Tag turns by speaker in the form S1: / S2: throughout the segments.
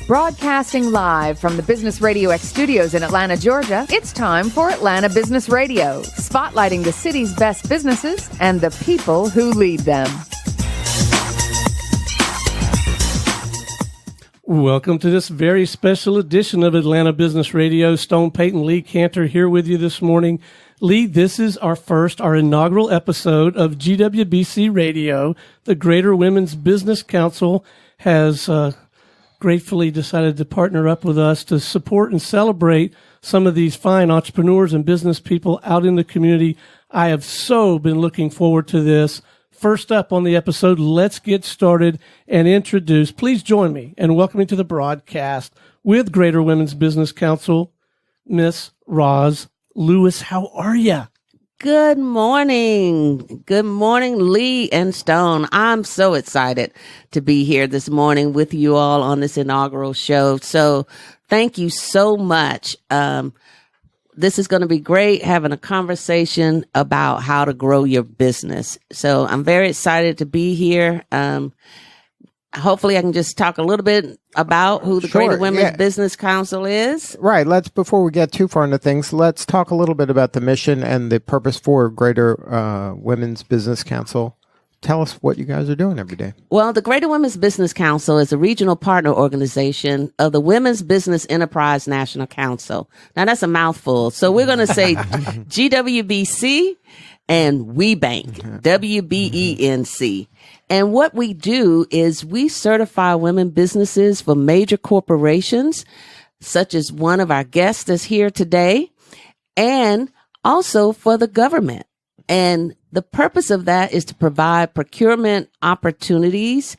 S1: Broadcasting live from the Business Radio X studios in Atlanta, Georgia, it's time for Atlanta Business Radio, spotlighting the city's best businesses and the people who lead them.
S2: Welcome to this very special edition of Atlanta Business Radio. Stone Payton, Lee Cantor here with you this morning. Lee, this is our inaugural episode of GWBC Radio. The Greater Women's Business Council has gratefully decided to partner up with us to support and celebrate some of these fine entrepreneurs and business people out in the community. I have so been looking forward to this. First up on the episode, let's get started and introduce. Please join me in welcoming to the broadcast with Greater Women's Business Council, Miss Roz Lewis. How are you?
S3: Good morning. Good morning, Lee and Stone. I'm so excited to be here this morning with you all on this inaugural show. So thank you so much. This is going to be great, having a conversation about how to grow your business. So I'm very excited to be here. Hopefully I can just talk a little bit about who the Greater Women's Business Council is.
S4: Right. Before we get too far into things, let's talk a little bit about the mission and the purpose for Greater Women's Business Council. Tell us what you guys are doing every day.
S3: Well, the Greater Women's Business Council is a regional partner organization of the Women's Business Enterprise National Council. Now, that's a mouthful. So we're going to say GWBC and WeBank, WBENC. And what we do is we certify women businesses for major corporations, such as one of our guests that's here today, and also for the government. And the purpose of that is to provide procurement opportunities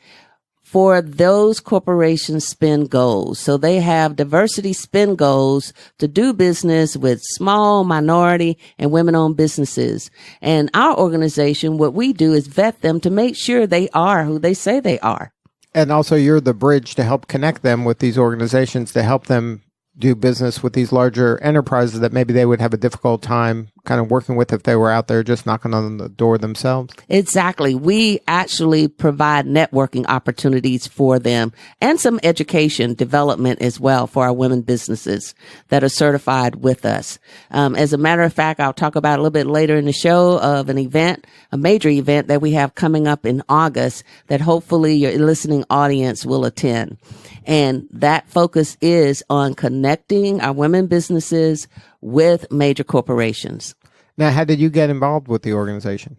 S3: for those corporations' spend goals. So they have diversity spend goals to do business with small, minority, and women-owned businesses. And our organization, what we do is vet them to make sure they are who they say they are.
S4: And also you're the bridge to help connect them with these organizations to help them do business with these larger enterprises that maybe they would have a difficult time kind of working with if they were out there just knocking on the door themselves.
S3: Exactly. We actually provide networking opportunities for them and some education development as well for our women businesses that are certified with us. As a matter of fact, I'll talk about a little bit later in the show of an event, a major event that we have coming up in August that hopefully your listening audience will attend. And that focus is on connecting our women businesses with major corporations.
S4: Now, how did you get involved with the organization?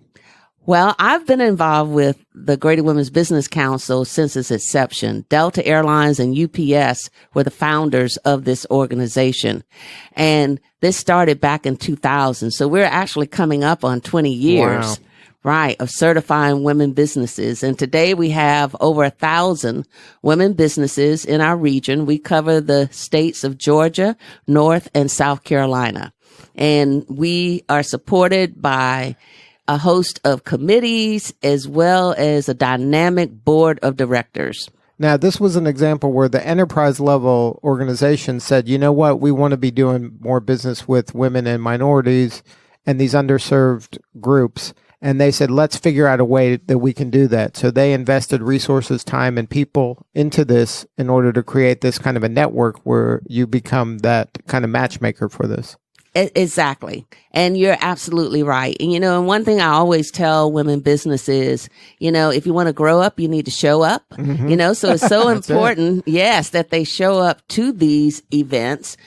S3: Well, I've been involved with the Greater Women's Business Council since its inception. Delta Airlines and UPS were the founders of this organization. And this started back in 2000. So we're actually coming up on 20 years.
S4: Wow.
S3: Right, of certifying women businesses. And today we have over 1,000 women businesses in our region. We cover the states of Georgia, North, and South Carolina. And we are supported by a host of committees as well as a dynamic board of directors.
S4: Now, this was an example where the enterprise level organization said, you know what, we want to be doing more business with women and minorities and these underserved groups. And they said, let's figure out a way that we can do that. So they invested resources, time, and people into this in order to create this kind of a network where you become that kind of matchmaker for this.
S3: Exactly. And you're absolutely right. And, and one thing I always tell women businesses, if you want to grow up, you need to show up, so it's so important, yes, that they show up to these events,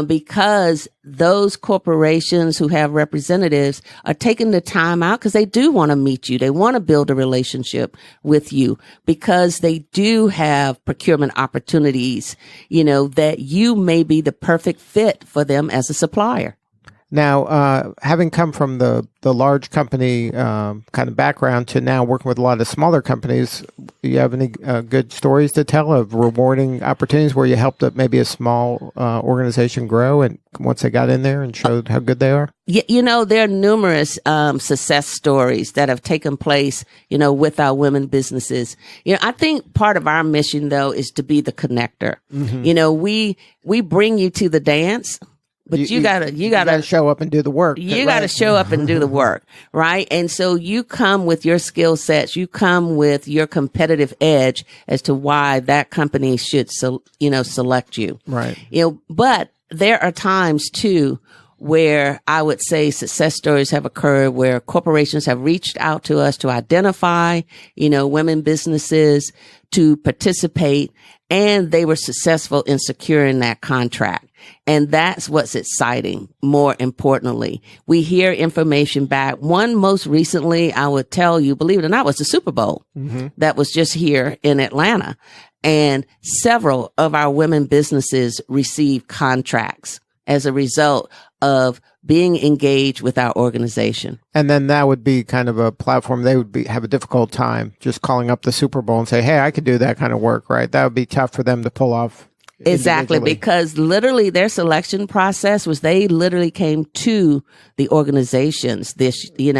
S3: because those corporations who have representatives are taking the time out because they do want to meet you. They want to build a relationship with you because they do have procurement opportunities, that you may be the perfect fit for them as a supplier.
S4: Now, having come from the large company kind of background to now working with a lot of smaller companies, do you have any good stories to tell of rewarding opportunities where you helped maybe a small organization grow and once they got in there and showed how good they are?
S3: Yeah, there are numerous success stories that have taken place, with our women businesses. I think part of our mission, though, is to be the connector. Mm-hmm. We bring you to the dance. But you gotta
S4: show up and do the work.
S3: You gotta show up and do the work, right? And so you come with your skill sets, you come with your competitive edge as to why that company should, select you.
S4: Right.
S3: But there are times too where I would say success stories have occurred where corporations have reached out to us to identify, women businesses to participate, and they were successful in securing that contract. And that's what's exciting. More importantly, we hear information back. One most recently, I would tell you, believe it or not, was the Super Bowl that was just here in Atlanta. And several of our women businesses received contracts as a result of being engaged with our organization.
S4: And then that would be kind of a platform. They would have a difficult time just calling up the Super Bowl and say, hey, I could do that kind of work, right? That would be tough for them to pull off.
S3: Exactly, because literally their selection process was they literally came to the organizations in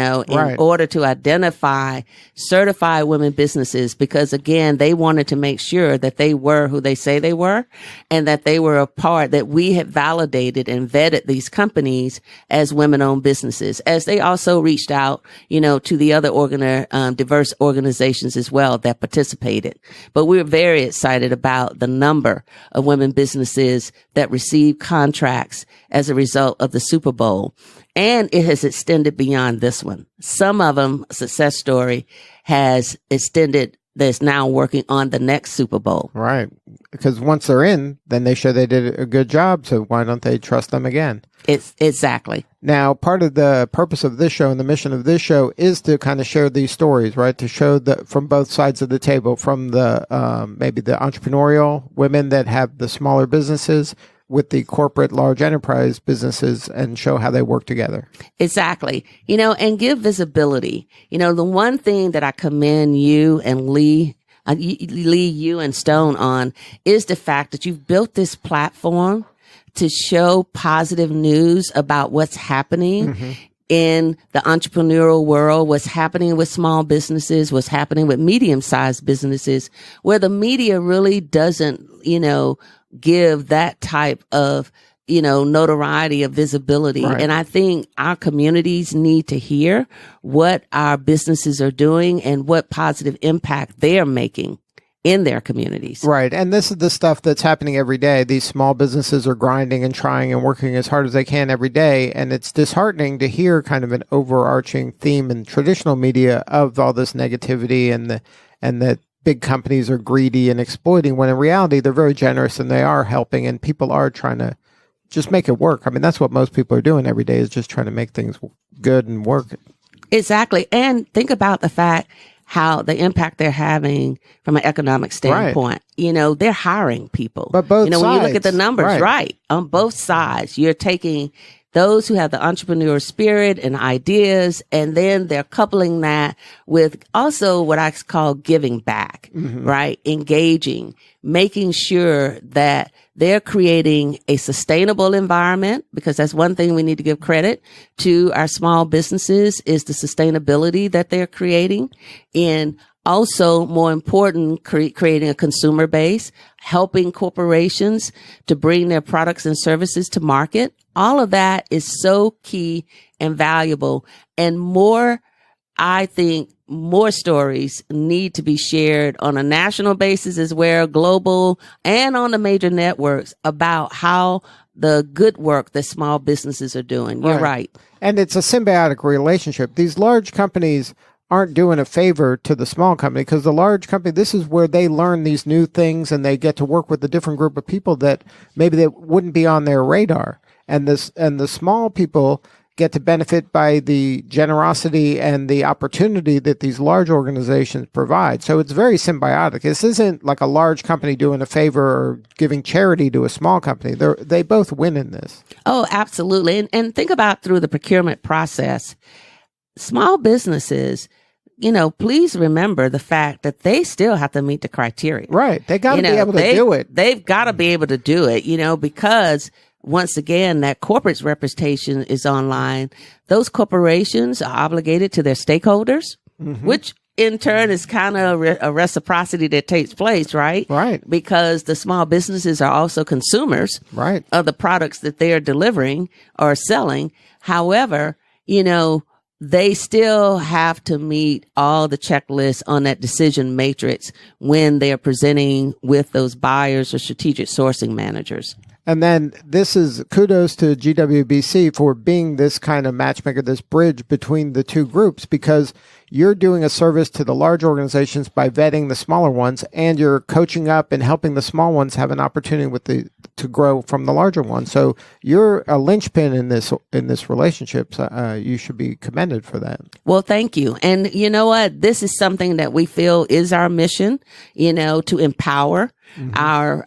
S3: order to identify certified women businesses, because again, they wanted to make sure that they were who they say they were and that they were a part, that we had validated and vetted these companies as women-owned businesses, as they also reached out, to the other diverse organizations as well that participated. But we're very excited about the number of women businesses that receive contracts as a result of the Super Bowl. And it has extended beyond this one. Some of them, success story has extended, that's now working on the next Super Bowl.
S4: Right. Because once they're in, then they show they did a good job. So why don't they trust them again?
S3: It's exactly.
S4: Now, part of the purpose of this show and the mission of this show is to kind of share these stories, right? To show from both sides of the table, from the maybe the entrepreneurial women that have the smaller businesses with the corporate large enterprise businesses, and show how they work together.
S3: Exactly. And give visibility. The one thing that I commend you and Lee, you and Stone on is the fact that you've built this platform to show positive news about what's happening in the entrepreneurial world, what's happening with small businesses, what's happening with medium-sized businesses, where the media really doesn't, give that type of, notoriety of visibility.
S4: Right.
S3: And I think our communities need to hear what our businesses are doing and what positive impact they're making in their communities.
S4: Right. And this is the stuff that's happening every day. These small businesses are grinding and trying and working as hard as they can every day. And it's disheartening to hear kind of an overarching theme in traditional media of all this negativity and that big companies are greedy and exploiting, when in reality, they're very generous and they are helping, and people are trying to just make it work. I mean, that's what most people are doing every day, is just trying to make things good and work.
S3: Exactly. And think about the fact how the impact they're having from an economic standpoint. Right. They're hiring people.
S4: But both sides.
S3: When you look at the numbers, right, on both sides, you're taking those who have the entrepreneur spirit and ideas, and then they're coupling that with also what I call giving back, right? Engaging, making sure that they're creating a sustainable environment, because that's one thing we need to give credit to our small businesses, is the sustainability that they're creating. And also, more important, creating a consumer base, helping corporations to bring their products and services to market. All of that is so key and valuable. And I think more stories need to be shared on a national basis as well, global, and on the major networks about how the good work that small businesses are doing. You're right.
S4: And it's a symbiotic relationship. These large companies aren't doing a favor to the small company, because the large company, this is where they learn these new things and they get to work with a different group of people that maybe they wouldn't be on their radar. And the small people get to benefit by the generosity and the opportunity that these large organizations provide. So it's very symbiotic. This isn't like a large company doing a favor or giving charity to a small company. They both win in this.
S3: Oh, absolutely. And think about through the procurement process, small businesses, please remember the fact that they still have to meet the criteria.
S4: Right. They got to be able to do it.
S3: They've got to be able to do it, because once again, that corporate representation is online. Those corporations are obligated to their stakeholders, which in turn is kind of a reciprocity that takes place, right?
S4: Right.
S3: Because the small businesses are also consumers
S4: Right.
S3: of the products that they are delivering or selling. However, you know, they still have to meet all the checklists on that decision matrix when they are presenting with those buyers or strategic sourcing managers.
S4: And then this is kudos to GWBC for being this kind of matchmaker, this bridge between the two groups, because you're doing a service to the large organizations by vetting the smaller ones, and you're coaching up and helping the small ones have an opportunity to grow from the larger ones. So you're a linchpin in this relationship. So, you should be commended for that.
S3: Well, thank you. And you know what? This is something that we feel is our mission, you know, to empower our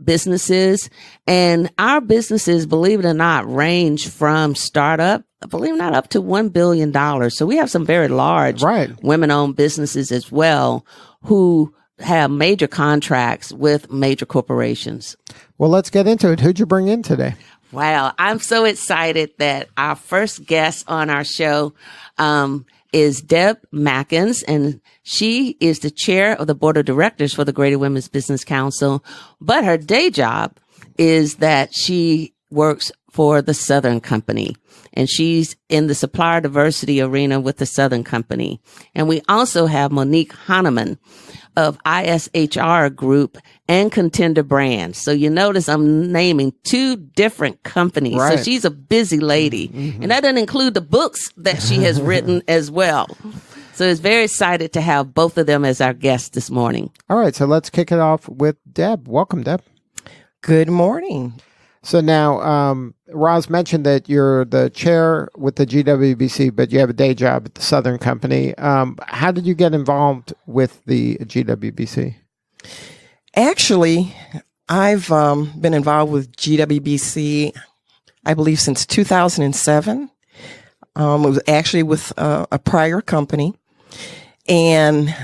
S3: businesses. And our businesses, believe it or not, range from startup, believe it or not, up to $1 billion. So we have some very large women-owned businesses as well who have major contracts with major corporations.
S4: Well, let's get into it. Who'd you bring in today?
S3: Wow. I'm so excited that our first guest on our show is Deb Mackins, and she is the chair of the board of directors for the Greater Women's Business Council. But her day job is that she works for the Southern Company, and she's in the supplier diversity arena with the Southern Company. And we also have Monique Honaman of ISHR Group and Contendere Brands. So you notice I'm naming two different companies.
S4: Right.
S3: So she's a busy lady. And that doesn't include the books that she has written as well. So it's very excited to have both of them as our guests this morning.
S4: All right, so let's kick it off with Deb. Welcome, Deb.
S5: Good morning.
S4: So now, Roz mentioned that you're the chair with the GWBC, but you have a day job at the Southern Company. How did you get involved with the GWBC?
S5: Actually, I've been involved with GWBC, I believe, since 2007. It was actually with a prior company. And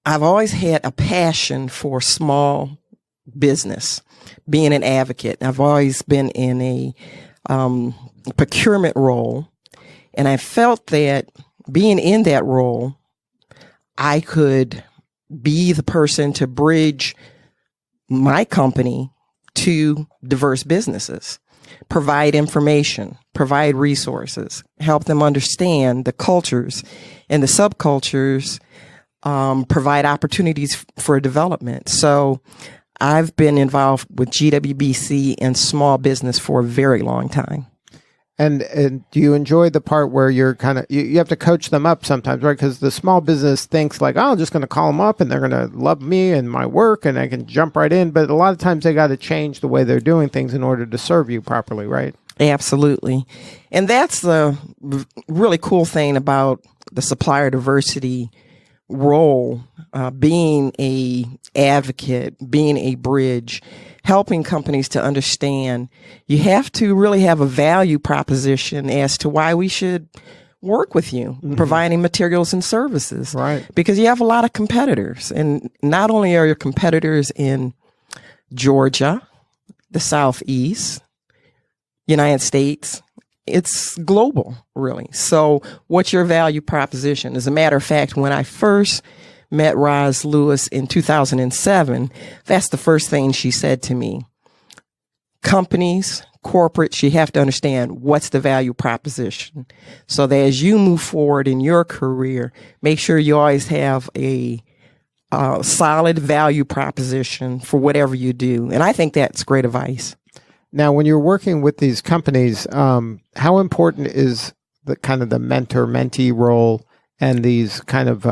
S5: I've always had a passion for small business, being an advocate. I've always been in a procurement role, and I felt that being in that role, I could be the person to bridge my company to diverse businesses, provide information, provide resources, help them understand the cultures and the subcultures, provide opportunities for development. So I've been involved with GWBC and small business for a very long time.
S4: And do you enjoy the part where you're kind of, you have to coach them up sometimes, right? Because the small business thinks like, oh, I'm just going to call them up and they're going to love me and my work and I can jump right in. But a lot of times they got to change the way they're doing things in order to serve you properly, right?
S5: Absolutely. And that's the really cool thing about the supplier diversity role, being a advocate, being a bridge, helping companies to understand you have to really have a value proposition as to why we should work with you, providing materials and services.
S4: Right.
S5: Because you have a lot of competitors. And not only are your competitors in Georgia, the Southeast, United States, it's global, really. So what's your value proposition? As a matter of fact, when I first met Roz Lewis in 2007, that's the first thing she said to me. Companies, corporates, you have to understand what's the value proposition so that as you move forward in your career, make sure you always have a solid value proposition for whatever you do. And I think that's great advice.
S4: Now, when you're working with these companies, how important is the kind of the mentor-mentee role and these kind of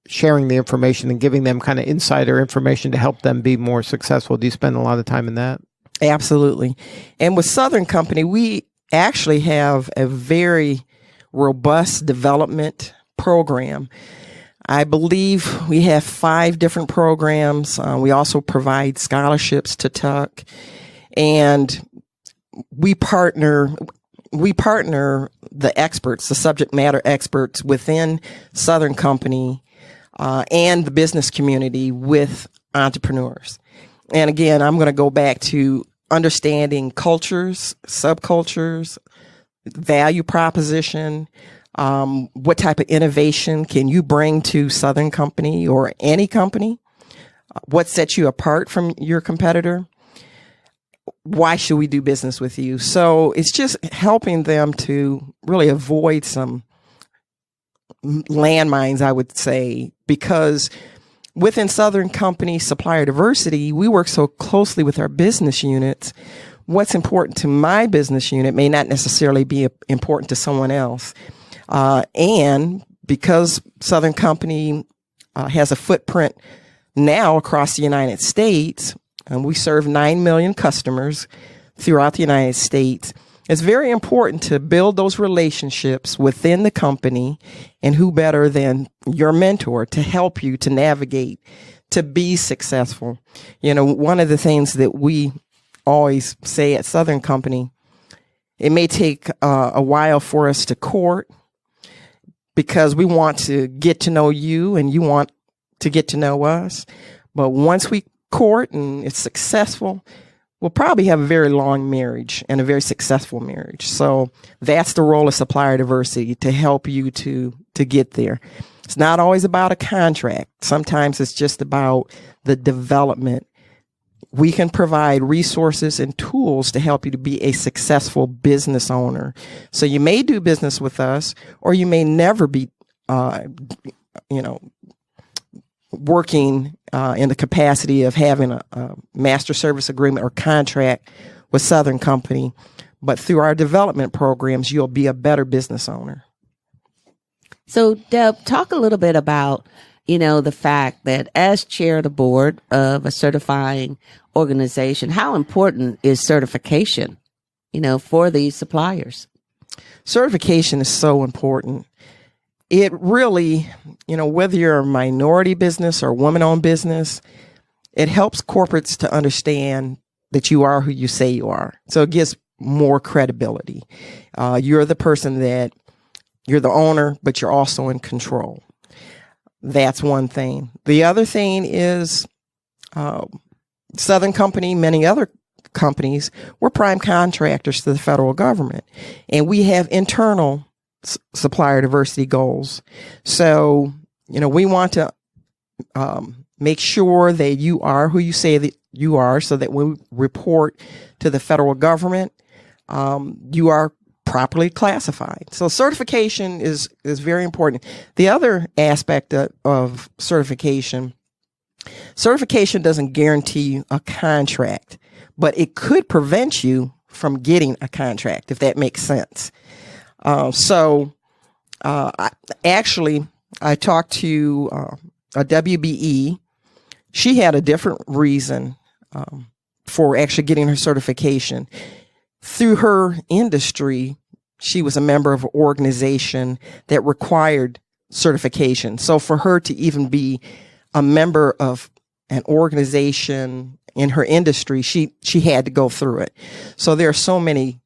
S4: sharing the information and giving them kind of insider information to help them be more successful? Do you spend a lot of time in that?
S5: Absolutely. And with Southern Company, we actually have a very robust development program. I believe we have 5 different programs. We also provide scholarships to Tuck, and we partner the experts, the subject matter experts within Southern Company and the business community with entrepreneurs. And again, I'm going to go back to understanding cultures, subcultures, value proposition, What type of innovation can you bring to Southern Company or any company? What sets you apart from your competitor? Why should we do business with you? So it's just helping them to really avoid some landmines, I would say, because within Southern Company supplier diversity, we work so closely with our business units. What's important to my business unit may not necessarily be important to someone else. And because Southern Company has a footprint now across the United States, and we serve 9 million customers throughout the United States, it's very important to build those relationships within the company, and who better than your mentor to help you to navigate, to be successful. You know, one of the things that we always say at Southern Company, it may take a while for us to court because we want to get to know you and you want to get to know us. But once we court and it's successful, we'll probably have a very long marriage and a very successful marriage. So that's the role of supplier diversity, to help you to get there. It's not always about a contract. Sometimes it's just about the development. We can provide resources and tools to help you to be a successful business owner. So you may do business with us, or you may never be, working in the capacity of having a master service agreement or contract with Southern Company. But through our development programs, you'll be a better business owner.
S3: So, Deb, talk a little bit about, the fact that as chair of the board of a certifying organization, how important is certification, for these suppliers?
S5: Certification is so important. It really, whether you're a minority business or woman-owned business, it helps corporates to understand that you are who you say you are. So it gives more credibility. You're the person that you're the owner, but you're also in control. That's one thing. The other thing is Southern Company, many other companies, we're prime contractors to the federal government, and we have internal supplier diversity goals. So, we want to make sure that you are who you say that you are, so that when we report to the federal government, you are properly classified. So certification is very important. The other aspect of certification doesn't guarantee you a contract, but it could prevent you from getting a contract, if that makes sense. I talked to a WBE. She had a different reason for actually getting her certification. Through her industry, she was a member of an organization that required certification. So for her to even be a member of an organization in her industry, she had to go through it. So there are so many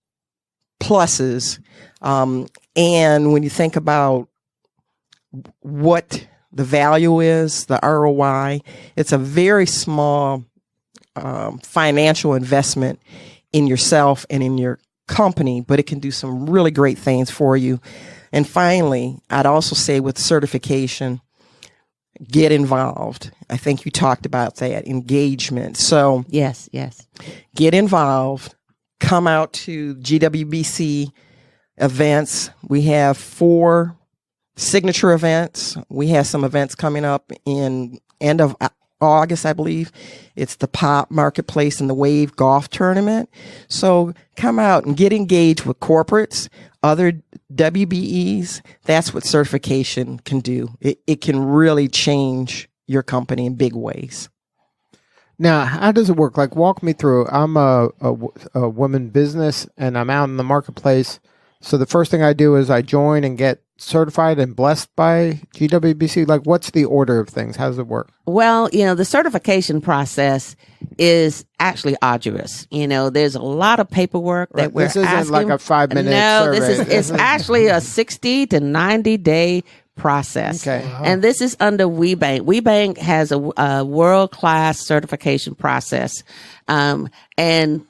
S5: pluses. And when you think about what the value is, the ROI, it's a very small financial investment in yourself and in your company, but it can do some really great things for you. And finally, I'd also say with certification, get involved. I think you talked about that, engagement. So
S3: yes.
S5: Get involved. Come out to GWBC events. We have 4 signature events. We have some events coming up in end of August, I believe. It's the Pop Marketplace and the Wave Golf Tournament. So come out and get engaged with corporates, other WBEs. That's what certification can do. It can really change your company in big ways.
S4: Now, how does it work? Like, walk me through. I'm a woman business, and I'm out in the marketplace. So the first thing I do is I join and get certified and blessed by GWBC. Like, what's the order of things? How does it work?
S3: Well, the certification process is actually arduous. There's a lot of paperwork that we're asking.
S4: This isn't like a 5-minute survey.
S3: It's actually a 60 to 90 day process.
S4: Okay.
S3: And this is under WeBank. WeBank has a world-class certification process. And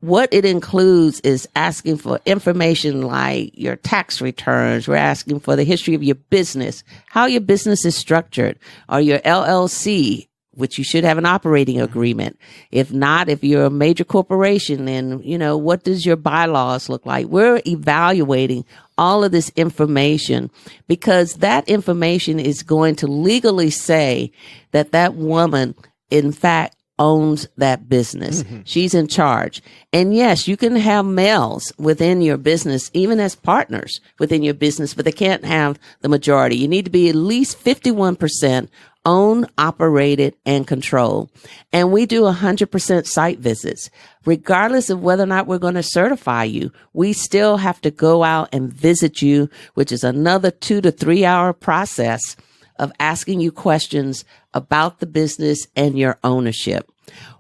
S3: what it includes is asking for information like your tax returns. We're asking for the history of your business, how your business is structured, or your LLC, which you should have an operating agreement. If not, if you're a major corporation, then, what does your bylaws look like? We're evaluating all of this information because that information is going to legally say that that woman, in fact, owns that business. Mm-hmm. She's in charge. And yes, you can have males within your business, even as partners within your business, but they can't have the majority. You need to be at least 51% owned, operated, and controlled. And we do 100% site visits. Regardless of whether or not we're going to certify you, we still have to go out and visit you, which is another 2 to 3 hour process of asking you questions about the business and your ownership.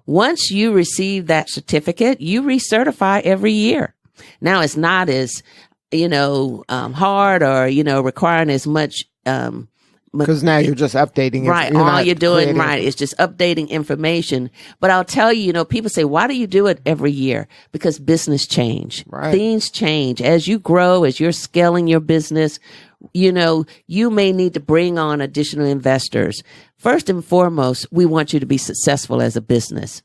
S3: Once you receive that certificate, you recertify every year. Now, it's not as, hard or, requiring as much,
S4: because now you're just updating.
S3: Right. All you're doing, right, is just updating information. But I'll tell you, people say, why do you do it every year? Because business change. Right. Things change. As you grow, as you're scaling your business, you may need to bring on additional investors. First and foremost, we want you to be successful as a business.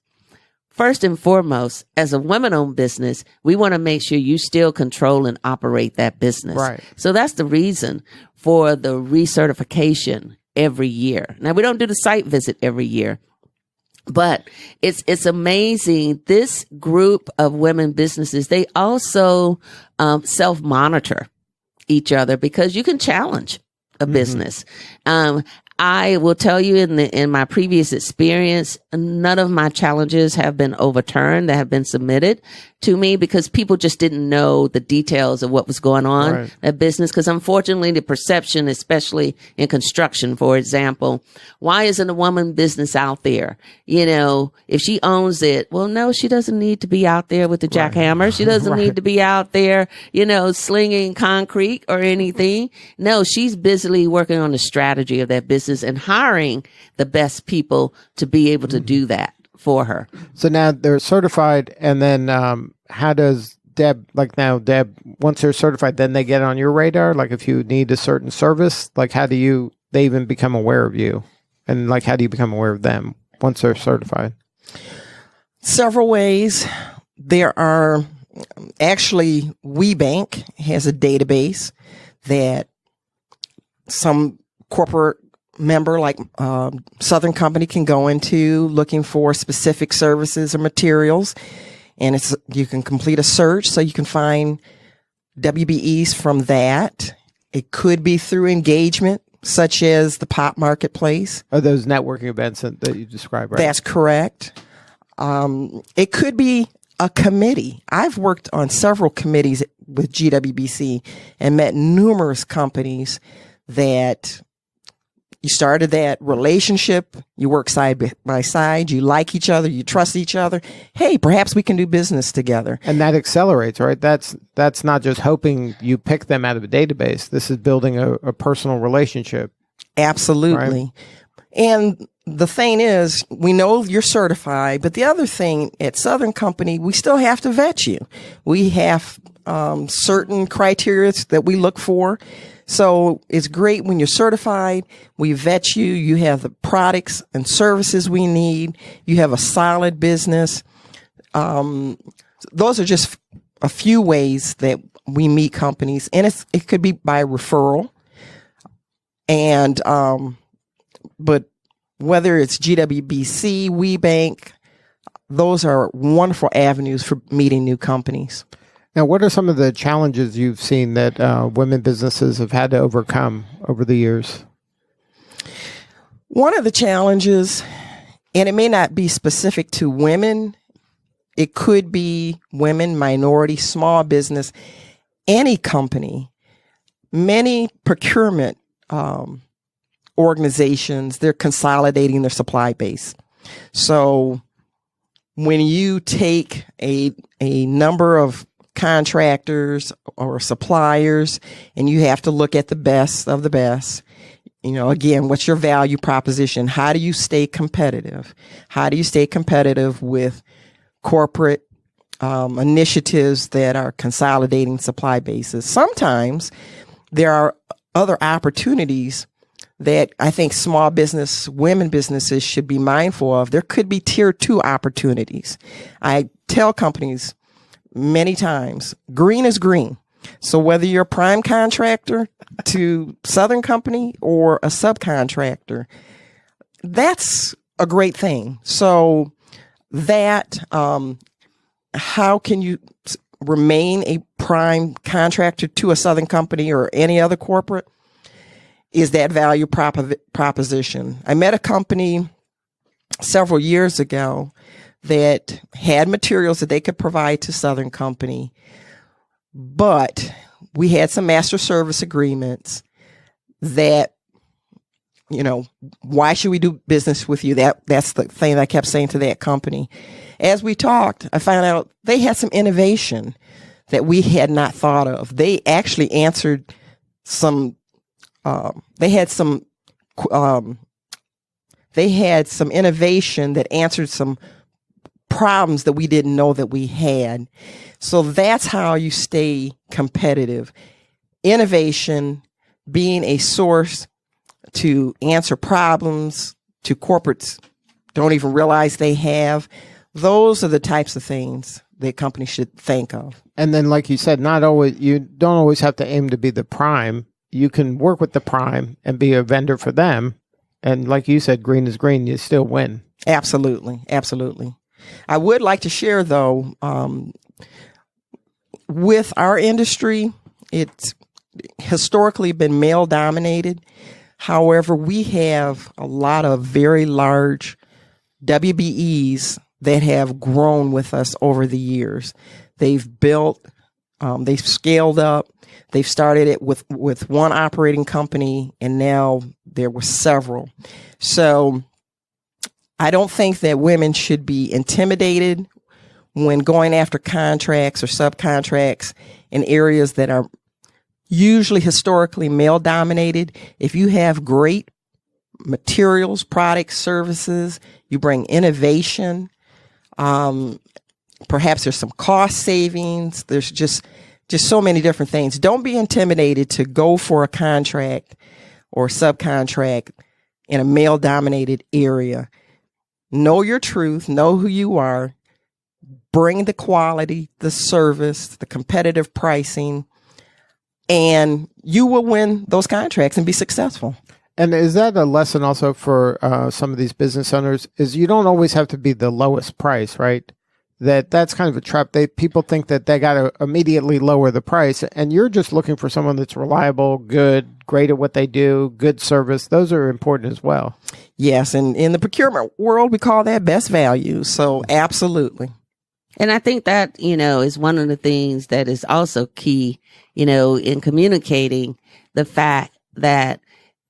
S3: First and foremost, as a women-owned business, we want to make sure you still control and operate that business. Right. So that's the reason for the recertification every year. Now, we don't do the site visit every year, but it's amazing. This group of women businesses, they also self-monitor each other because you can challenge a business. I will tell you in my previous experience, none of my challenges have been overturned that have been submitted to me because people just didn't know the details of what was going on at business. Because unfortunately, the perception, especially in construction, for example, why isn't a woman business out there? If she owns it, well, no, she doesn't need to be out there with the jackhammer. She doesn't need to be out there, slinging concrete or anything. No, she's busily working on the strategy of that business and hiring the best people to be able to do that for her.
S4: So now they're certified, and then how does Deb, once they're certified, then they get on your radar? Like if you need a certain service, like how do they even become aware of you? And like how do you become aware of them once they're certified?
S5: Several ways. There are actually, WeBank has a database that some corporate member like Southern Company can go into looking for specific services or materials, and you can complete a search so you can find WBEs from that. It could be through engagement such as the Pop Marketplace.
S4: Are those networking events that you described, right?
S5: That's correct. It could be a committee. I've worked on several committees with GWBC and met numerous companies that you started that relationship, you work side by side, you like each other, you trust each other. Hey, perhaps we can do business together.
S4: And that accelerates, right? That's not just hoping you pick them out of a database. This is building a personal relationship.
S5: Absolutely. Right? And the thing is, we know you're certified, but the other thing at Southern Company, we still have to vet you. We have certain criteria that we look for. So it's great when you're certified, we vet you, you have the products and services we need, you have a solid business. Those are just a few ways that we meet companies, and it could be by referral. And, but whether it's GWBC, WeBank, those are wonderful avenues for meeting new companies.
S4: Now, what are some of the challenges you've seen that women businesses have had to overcome over the years?
S5: One of the challenges, and it may not be specific to women, it could be women, minority, small business, any company, many procurement organizations, they're consolidating their supply base. So when you take a number of contractors or suppliers and you have to look at the best of the best, again, what's your value proposition? How do you stay competitive? How do you stay competitive with corporate initiatives that are consolidating supply bases. Sometimes there are other opportunities that I think small business, women businesses should be mindful of. There could be tier 2 opportunities. I tell companies many times, green is green. So whether you're a prime contractor to Southern Company or a subcontractor, that's a great thing. So that, how can you remain a prime contractor to a Southern Company or any other corporate? Is that value proposition. I met a company several years ago that had materials that they could provide to Southern Company, but we had some master service agreements that, you know, why should we do business with you? That's the thing that I kept saying to that company. As we talked, I found out they had some innovation that we had not thought of. They actually answered some they had some innovation that answered some problems that we didn't know that we had. So that's how you stay competitive. Innovation, being a source to answer problems to corporates don't even realize they have. Those are the types of things that companies should think of.
S4: And then, like you said, you don't always have to aim to be the prime. You can work with the prime and be a vendor for them. And like you said, green is green. You still win.
S5: Absolutely. Absolutely. I would like to share, though, with our industry, it's historically been male dominated. However, we have a lot of very large WBEs that have grown with us over the years. They've built, they've scaled up. They've started it with one operating company, and now there were several. So I don't think that women should be intimidated when going after contracts or subcontracts in areas that are usually historically male dominated. If you have great materials, products, services, you bring innovation, perhaps there's some cost savings, there's just so many different things. Don't be intimidated to go for a contract or subcontract in a male dominated area. Know your truth, know who you are, bring the quality, the service, the competitive pricing, and you will win those contracts and be successful.
S4: And is that a lesson also for some of these business owners? Is you don't always have to be the lowest price, right? That's kind of a trap. People think that they got to immediately lower the price, and you're just looking for someone that's reliable, good, great at what they do, good service. Those are important as well.
S5: Yes, and in the procurement world, we call that best value. So absolutely.
S3: And I think that, is one of the things that is also key, in communicating the fact that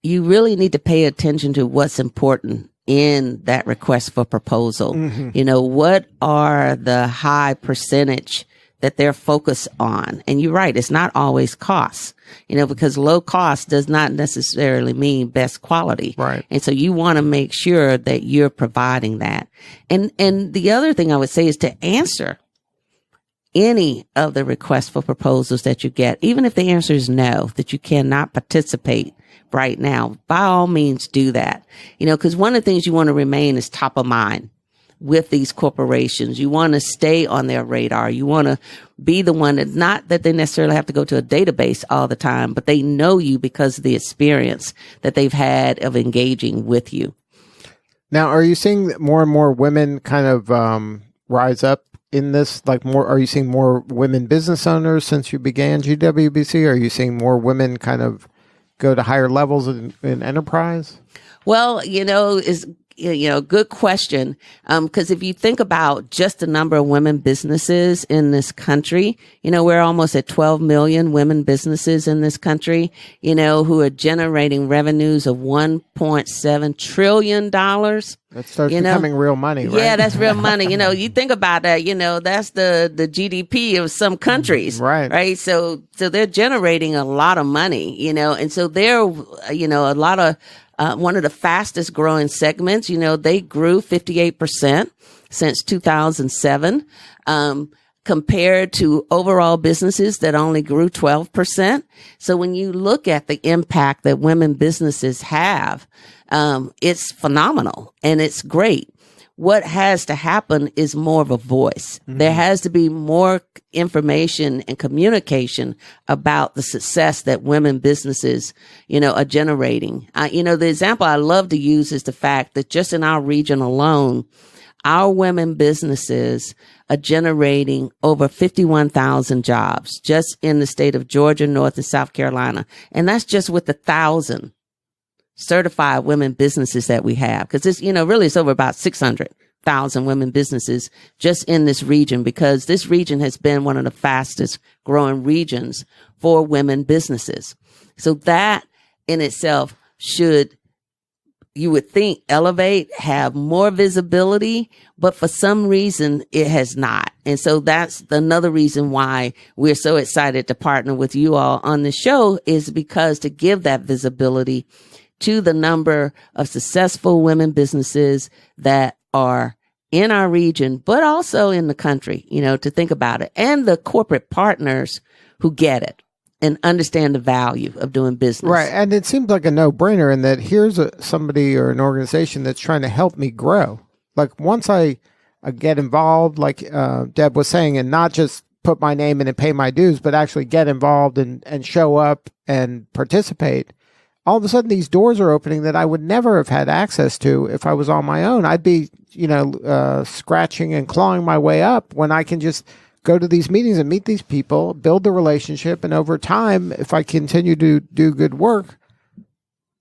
S3: you really need to pay attention to what's important in that request for proposal. Mm-hmm. What are the high percentage that they're focused on? And you're right, it's not always cost, because low cost does not necessarily mean best quality.
S4: Right.
S3: And so you want to make sure that you're providing that. And the other thing I would say is to answer any of the requests for proposals that you get, even if the answer is no, that you cannot participate right now, by all means do that. Because one of the things you want to remain is top of mind with these corporations. You want to stay on their radar. You want to be the one that, not that they necessarily have to go to a database all the time, but they know you because of the experience that they've had of engaging with you.
S4: Now, are you seeing more and more women kind of rise up in this? Are you seeing more women business owners since you began GWBC? Are you seeing more women kind of go to higher levels in enterprise? Well,
S3: is good question. Because if you think about just the number of women businesses in this country, we're almost at 12 million women businesses in this country, who are generating revenues of $1.7 trillion.
S4: That starts becoming real money, right?
S3: Yeah, that's real money. You think about that, that's the GDP of some countries.
S4: Right.
S3: Right. So they're generating a lot of money, and so they're, a lot of, one of the fastest growing segments. They grew 58% since 2007. compared to overall businesses that only grew 12%. So when you look at the impact that women businesses have, it's phenomenal and it's great. What has to happen is more of a voice. Mm-hmm. There has to be more information and communication about the success that women businesses, are generating. The example I love to use is the fact that just in our region alone, our women businesses are generating over 51,000 jobs just in the state of Georgia, North and South Carolina. And that's just with 1,000 certified women businesses that we have. Cause it's, really it's over about 600,000 women businesses just in this region, because this region has been one of the fastest growing regions for women businesses. So that in itself should, you would think, elevate, have more visibility, but for some reason it has not. And so that's another reason why we're so excited to partner with you all on the show, is because to give that visibility to the number of successful women businesses that are in our region, but also in the country, to think about it, and the corporate partners who get it and understand the value of doing business. Right.
S4: And it seems like a no-brainer in that here's somebody or an organization that's trying to help me grow. Like once I get involved, like Deb was saying, and not just put my name in and pay my dues, but actually get involved and show up and participate, all of a sudden these doors are opening that I would never have had access to if I was on my own. I'd be, scratching and clawing my way up when I can just go to these meetings and meet these people, build the relationship. And over time, if I continue to do good work,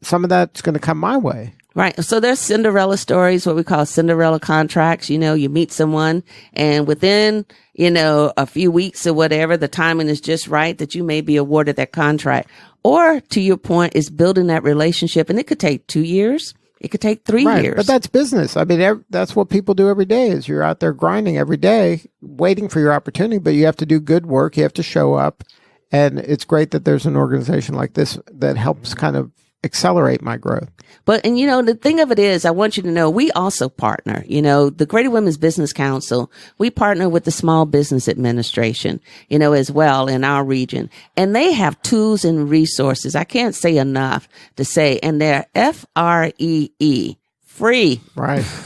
S4: some of that's going to come my way.
S3: Right. So there's Cinderella stories, what we call Cinderella contracts. You meet someone and within, a few weeks or whatever, the timing is just right that you may be awarded that contract. Or to your point, is building that relationship. And it could take 2 years. It could take 3 years.
S4: But that's business. I mean, that's what people do every day, is you're out there grinding every day, waiting for your opportunity, but you have to do good work. You have to show up. And it's great that there's an organization like this that helps kind of accelerate my growth.
S3: But, the thing of it is, I want you to know, we also partner, the Greater Women's Business Council, we partner with the Small Business Administration, as well in our region. And they have tools and resources. I can't say enough to say, and they're FREE. Free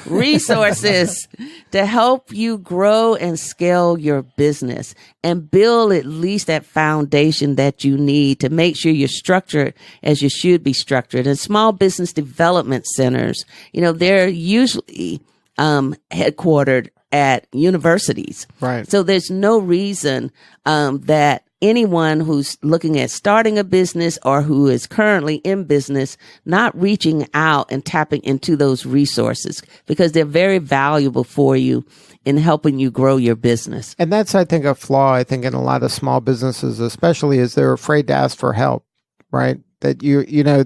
S3: resources to help you grow and scale your business and build at least that foundation that you need to make sure you're structured as you should be structured. And small business development centers, they're usually headquartered at universities.
S4: Right.
S3: So there's no reason that anyone who's looking at starting a business or who is currently in business not reaching out and tapping into those resources, because they're very valuable for you in helping you grow your business.
S4: And that's, I think, a flaw, in a lot of small businesses, especially, is they're afraid to ask for help, right? That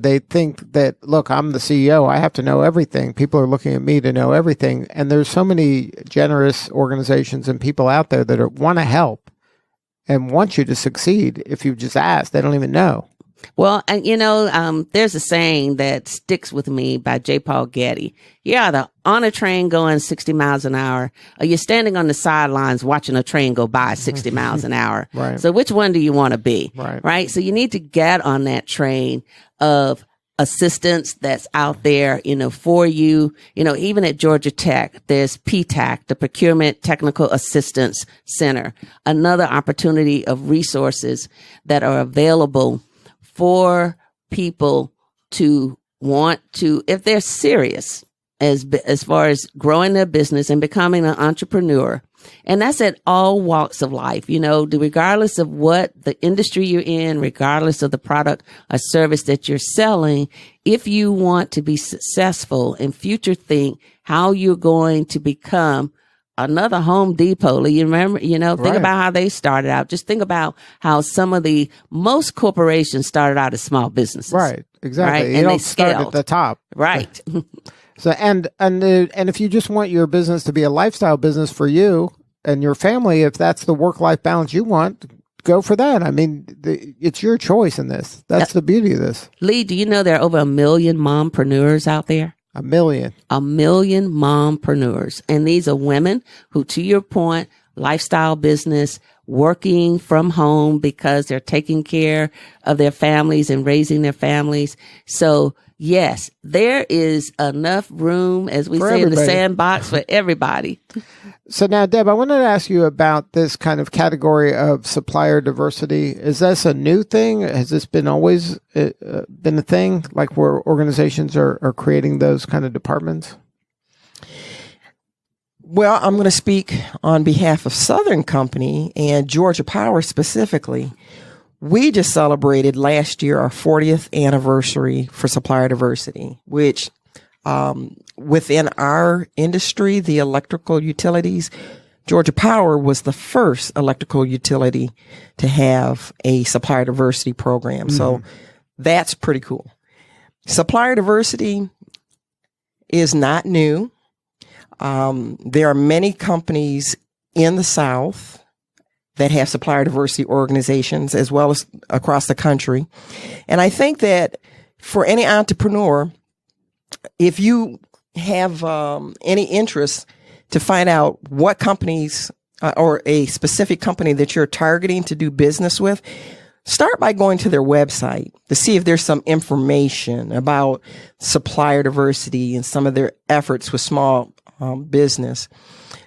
S4: they think that, look, I'm the CEO, I have to know everything. People are looking at me to know everything. And there's so many generous organizations and people out there that want to help and want you to succeed. If you just ask, they don't even know.
S3: Well, and there's a saying that sticks with me by J. Paul Getty. You're either on a train going 60 miles an hour, or you're standing on the sidelines watching a train go by 60 miles an hour.
S4: Right.
S3: So which one do you want to be?
S4: Right.
S3: So you need to get on that train of assistance that's out there, for you. Even at Georgia Tech, there's PTAC, the Procurement Technical Assistance Center, another opportunity of resources that are available for people to want to, if they're serious as far as growing their business and becoming an entrepreneur. And that's at all walks of life, regardless of what the industry you're in, regardless of the product or service that you're selling. If you want to be successful and future think how you're going to become another Home Depot, you remember, think about how they started out. Just think about how some of the most corporations started out as small businesses.
S4: Right. Exactly.
S3: Right?
S4: You
S3: and
S4: don't
S3: they
S4: start
S3: scaled
S4: at the top.
S3: Right.
S4: So, and if you just want your business to be a lifestyle business for you and your family, if that's the work-life balance you want, go for that. I mean, it's your choice in this. That's the beauty of this.
S3: Lee, do you know there are over 1 million mompreneurs out there?
S4: 1 million.
S3: 1 million mompreneurs. And these are women who, to your point, lifestyle business, working from home because they're taking care of their families and raising their families. So yes, there is enough room, as we say, in the sandbox for everybody.
S4: So now, Deb, I wanted to ask you about this kind of category of supplier diversity. Is this a new thing? Has this been always been a thing, like where organizations are creating those kind of departments?
S5: Well, I'm going to speak on behalf of Southern Company and Georgia Power specifically. We just celebrated last year our 40th anniversary for supplier diversity, which within our industry, the electrical utilities, Georgia Power was the first electrical utility to have a supplier diversity program. Mm-hmm. So that's pretty cool. Supplier diversity is not new. There are many companies in the South that have supplier diversity organizations as well as across the country. And I think that for any entrepreneur, if you have any interest to find out what companies or a specific company that you're targeting to do business with, start by going to their website to see if there's some information about supplier diversity and some of their efforts with small business.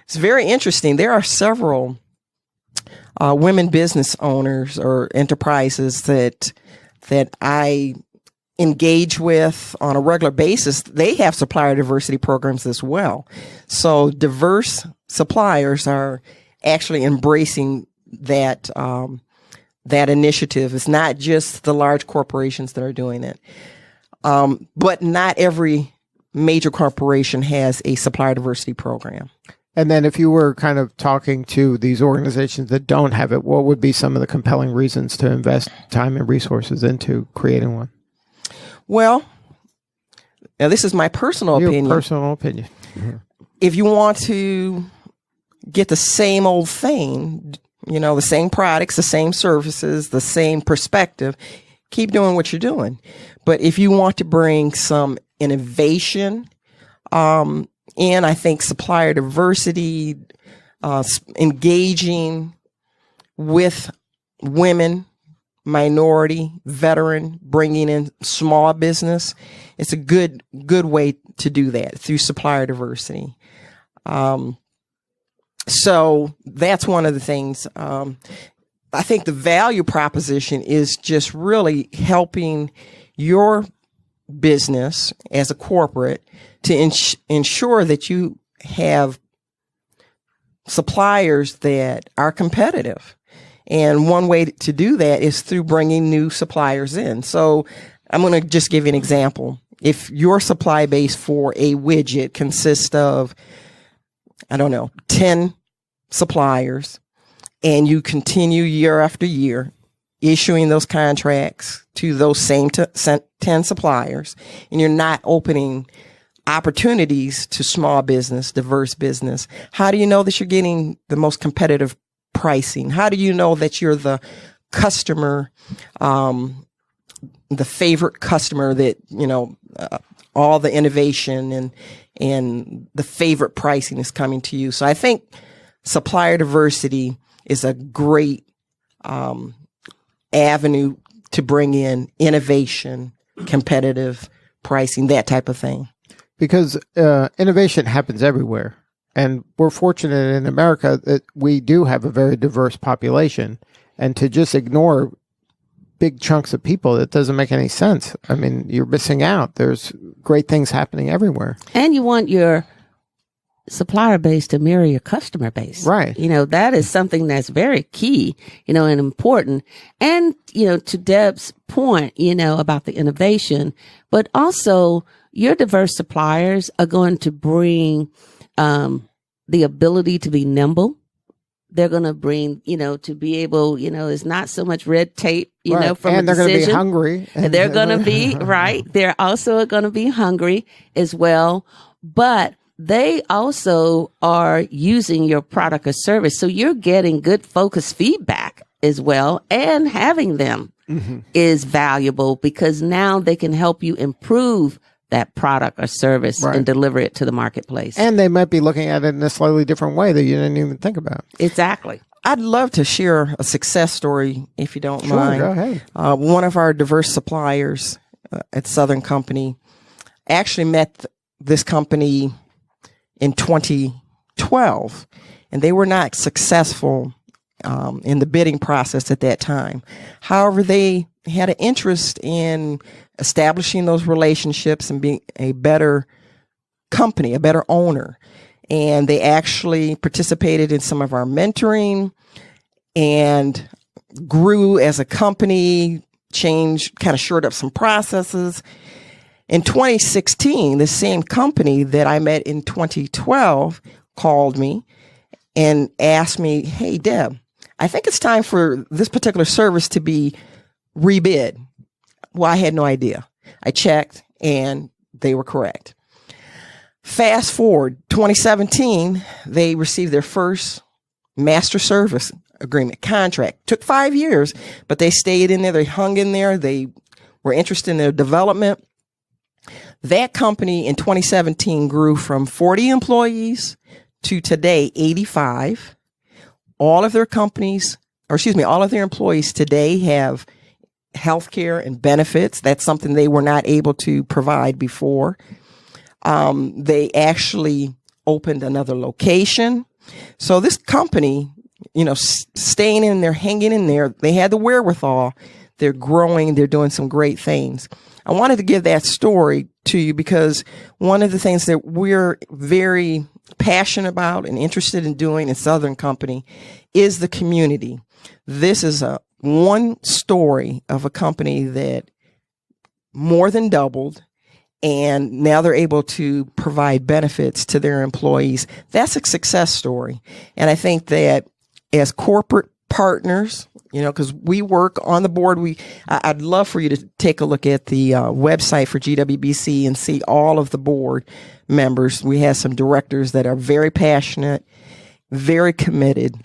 S5: It's very interesting. There are several women business owners or enterprises that I engage with on a regular basis. They have supplier diversity programs as well. So diverse suppliers are actually embracing that that initiative. It's not just the large corporations that are doing it, but not every major corporation has a supplier diversity program.
S4: And then if you were kind of talking to these organizations that don't have it, what would be some of the compelling reasons to invest time and resources into creating one?
S5: Well, now this is my personal opinion.
S4: Personal opinion. Mm-hmm.
S5: If you want to get the same old thing, you know, the same products, the same services, the same perspective, keep doing what you're doing. But if you want to bring some innovation, and I think supplier diversity, engaging with women, minority, veteran, bringing in small business, it's a good way to do that through supplier diversity. So that's one of the things. I think the value proposition is just really helping your business as a corporate to ensure that you have suppliers that are competitive. And one way to do that is through bringing new suppliers in. So I'm going to just give you an example. If your supply base for a widget consists of, 10 suppliers, and you continue year after year issuing those contracts to those same 10 suppliers, and you're not opening opportunities to small business, diverse business, how do you know that you're getting the most competitive pricing? How do you know that you're the customer, the favorite customer that, all the innovation and the favorite pricing is coming to you? So I think supplier diversity is a great avenue to bring in innovation, competitive pricing, that type of thing.
S4: Because innovation happens everywhere. And we're fortunate in America that we do have a very diverse population. And to just ignore big chunks of people, that doesn't make any sense. I mean, you're missing out. There's great things happening everywhere.
S3: And you want your supplier base to mirror your customer base.
S4: Right.
S3: That is something that's very key, and important. And, to Deb's point, about the innovation, but also your diverse suppliers are going to bring the ability to be nimble. They're going to bring, to be able, it's not so much red tape,
S4: right.
S3: From
S4: and
S3: a decision.
S4: They're going to be hungry.
S3: And they're going to be, right. They're also going to be hungry as well. But they also are using your product or service. So you're getting good focused feedback as well. And having them is valuable because now they can help you improve that product or service
S4: Right.
S3: and deliver it to the marketplace.
S4: And they might be looking at it in a slightly different way that you didn't even think about.
S3: Exactly.
S5: I'd love to share a success story, if you don't mind.
S4: Go ahead.
S5: One of our diverse suppliers at Southern Company actually met this company in 2012, and they were not successful in the bidding process at that time. However, they had an interest in establishing those relationships and being a better company, a better owner. And they actually participated in some of our mentoring and grew as a company, changed, kind of shored up some processes. In 2016, the same company that I met in 2012 called me and asked me, "Hey, Deb, I think it's time for this particular service to be rebid." Well, I had no idea. I checked and they were correct. Fast forward, 2017, they received their first master service agreement contract. Took 5 years, but they stayed in there. They hung in there. They were interested in their development. That company in 2017 grew from 40 employees to today 85. All of their all of their employees today have health care and benefits. That's something they were not able to provide before. They actually opened another location. So this company, staying in there, hanging in there, they had the wherewithal. They're growing. They're doing some great things. I wanted to give that story to you because one of the things that we're very passionate about and interested in doing in Southern Company is the community. This is one story of a company that more than doubled, and now they're able to provide benefits to their employees. That's a success story. And I think that as corporate partners, because we work on the board, I'd love for you to take a look at the website for GWBC and see all of the board members. We have some directors that are very passionate, very committed,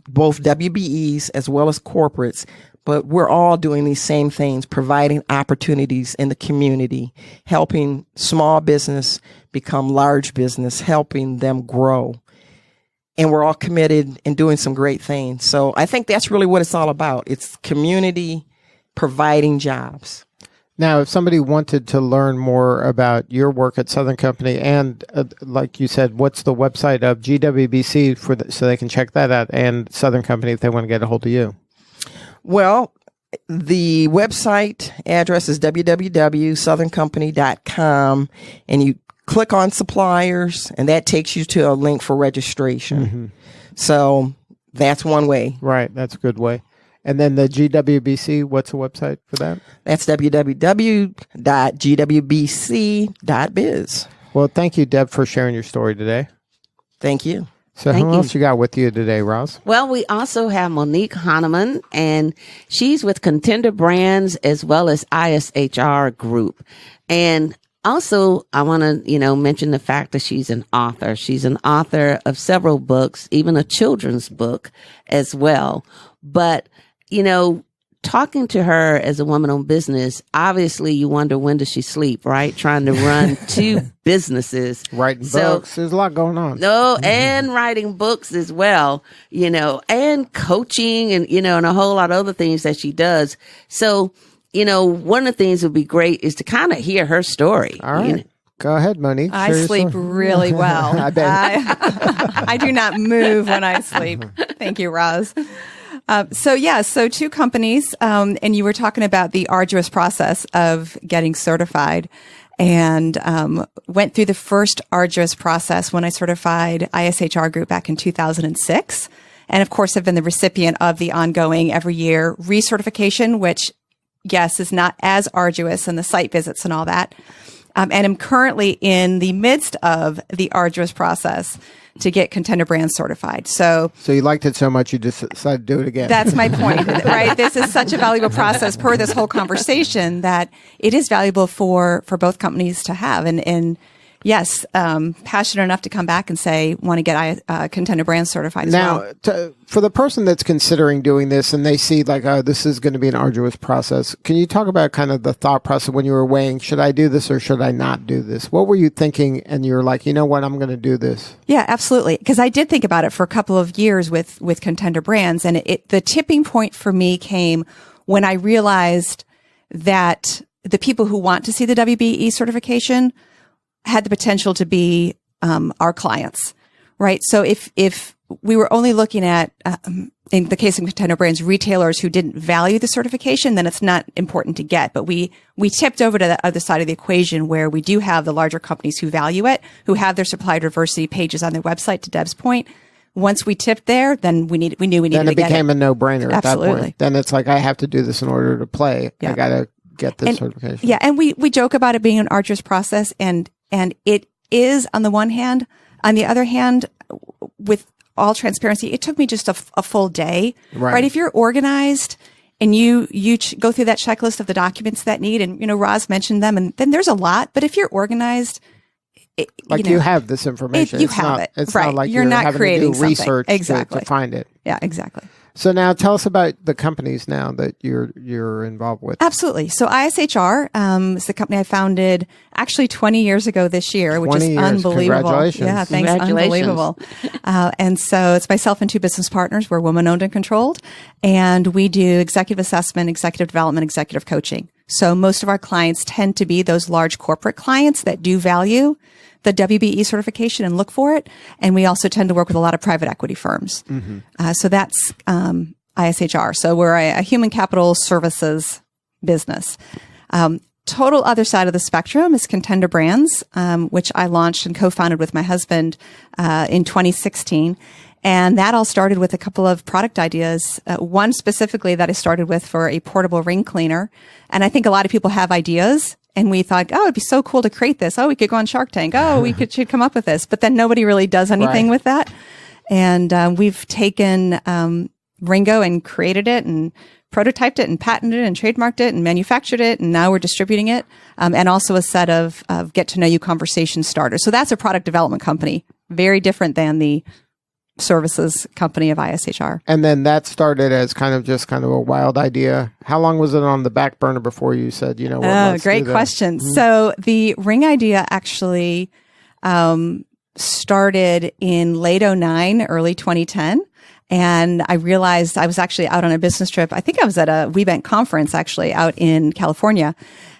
S5: both WBEs as well as corporates. But we're all doing these same things, providing opportunities in the community, helping small business become large business, helping them grow. And we're all committed and doing some great things. So I think that's really what it's all about. It's community providing jobs.
S4: Now, if somebody wanted to learn more about your work at Southern Company and, like you said, what's the website of GWBC so they can check that out, and Southern Company if they want to get a hold of you?
S5: Well, the website address is www.southerncompany.com, and you click on suppliers, and that takes you to a link for registration. Mm-hmm. So that's one way.
S4: Right. That's a good way. And then the GWBC, what's the website for that?
S5: That's www.gwbc.biz.
S4: Well, thank you, Deb, for sharing your story today.
S5: Thank you.
S4: So who else you got with you today, Roz?
S3: Well, we also have Monique Honaman, and she's with Contendere Brands as well as ISHR Group. And also, I want to, mention the fact that she's an author. She's an author of several books, even a children's book as well. But, talking to her as a woman-owned business, obviously you wonder, when does she sleep, right? Trying to run two businesses.
S4: Writing books. There's a lot going on.
S3: No, and writing books as well, and coaching and, and a whole lot of other things that she does. So, one of the things that would be great is to kind of hear her story.
S4: All right. Go ahead, Monique.
S6: I sleep really well.
S4: I bet.
S6: I do not move when I sleep. Thank you, Roz. So two companies, and you were talking about the arduous process of getting certified, and went through the first arduous process when I certified ISHR Group back in 2006. And of course, I've been the recipient of the ongoing every year recertification, which, yes, is not as arduous, and the site visits and all that. And I'm currently in the midst of the arduous process to get Contendere Brands certified. So
S4: you liked it so much you just decided to do it again.
S6: That's my point, right? This is such a valuable process per this whole conversation that it is valuable for both companies to have. And yes, passionate enough to come back and say, want to get Contendere Brands certified as well.
S4: Now, for the person that's considering doing this and they see like, oh, this is going to be an arduous process, can you talk about kind of the thought process when you were weighing, should I do this or should I not do this? What were you thinking? And you're like, you know what, I'm going to do this.
S6: Yeah, absolutely. Because I did think about it for a couple of years with Contendere Brands. And the tipping point for me came when I realized that the people who want to see the WBE certification had the potential to be our clients, right? So if we were only looking at, in the case of Contendere Brands, retailers who didn't value the certification, then it's not important to get. But we tipped over to the other side of the equation where we do have the larger companies who value it, who have their supplier diversity pages on their website, to Deb's point. Once we tipped there, then we knew we needed to get it.
S4: Then it became a no-brainer at that
S6: Absolutely.
S4: point. Then it's like, I have to do this in order to play.
S6: Yeah.
S4: I got to get this certification.
S6: Yeah, and we joke about it being an arduous process, and it is on the one hand. On the other hand, with all transparency, it took me just a full day. Right? If you're organized and you go through that checklist of the documents that need, and Roz mentioned them, and then there's a lot. But if you're organized,
S4: you have this information.
S6: It's right.
S4: Not like
S6: you're not
S4: having
S6: creating
S4: to do research
S6: exactly
S4: to find it.
S6: Yeah, exactly.
S4: So now tell us about the companies now that you're involved with.
S6: Absolutely. So ISHR is the company I founded actually 20 years ago this year, which is unbelievable.
S4: Congratulations.
S6: Yeah, thanks. Unbelievable. And so it's myself and two business partners. We're woman owned and controlled. And we do executive assessment, executive development, executive coaching. So most of our clients tend to be those large corporate clients that do value the WBE certification and look for it. And we also tend to work with a lot of private equity firms. Mm-hmm. So that's ISHR. So we're a human capital services business. Total other side of the spectrum is Contendere Brands, which I launched and co-founded with my husband in 2016. And that all started with a couple of product ideas. One specifically that I started with for a portable ring cleaner. And I think a lot of people have ideas. And we thought, oh, it'd be so cool to create this. Oh, we could go on Shark Tank. Oh, should come up with this. But then nobody really does anything with that. And we've taken Ringo and created it and prototyped it and patented it and trademarked it and manufactured it. And now we're distributing it. And also a set of get-to-know-you conversation starters. So that's a product development company. Very different than the services company of ISHR.
S4: And then that started as kind of a wild idea. How long was it on the back burner before you said, let's
S6: great question. Mm-hmm. So the ring idea actually started in late 2009, early 2010. And I realized I was actually out on a business trip. I think I was at a WeBank conference actually out in California.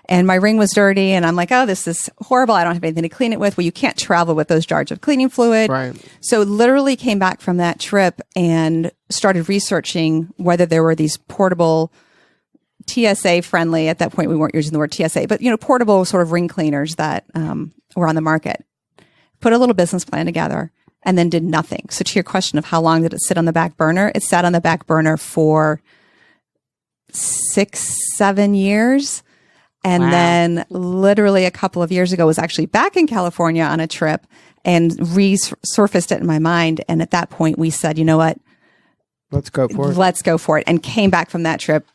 S6: And my ring was dirty, and I'm like, oh, this is horrible. I don't have anything to clean it with. Well, you can't travel with those jars of cleaning fluid.
S4: Right.
S6: So literally came back from that trip and started researching whether there were these portable TSA friendly, at that point we weren't using the word TSA, but portable sort of ring cleaners that were on the market. Put a little business plan together and then did nothing. So to your question of how long did it sit on the back burner, it sat on the back burner for 6-7 years. And then literally a couple of years ago was actually back in California on a trip and resurfaced it in my mind. And at that point we said, you know what?
S4: Let's go for it.
S6: Let's go for it. And came back from that trip,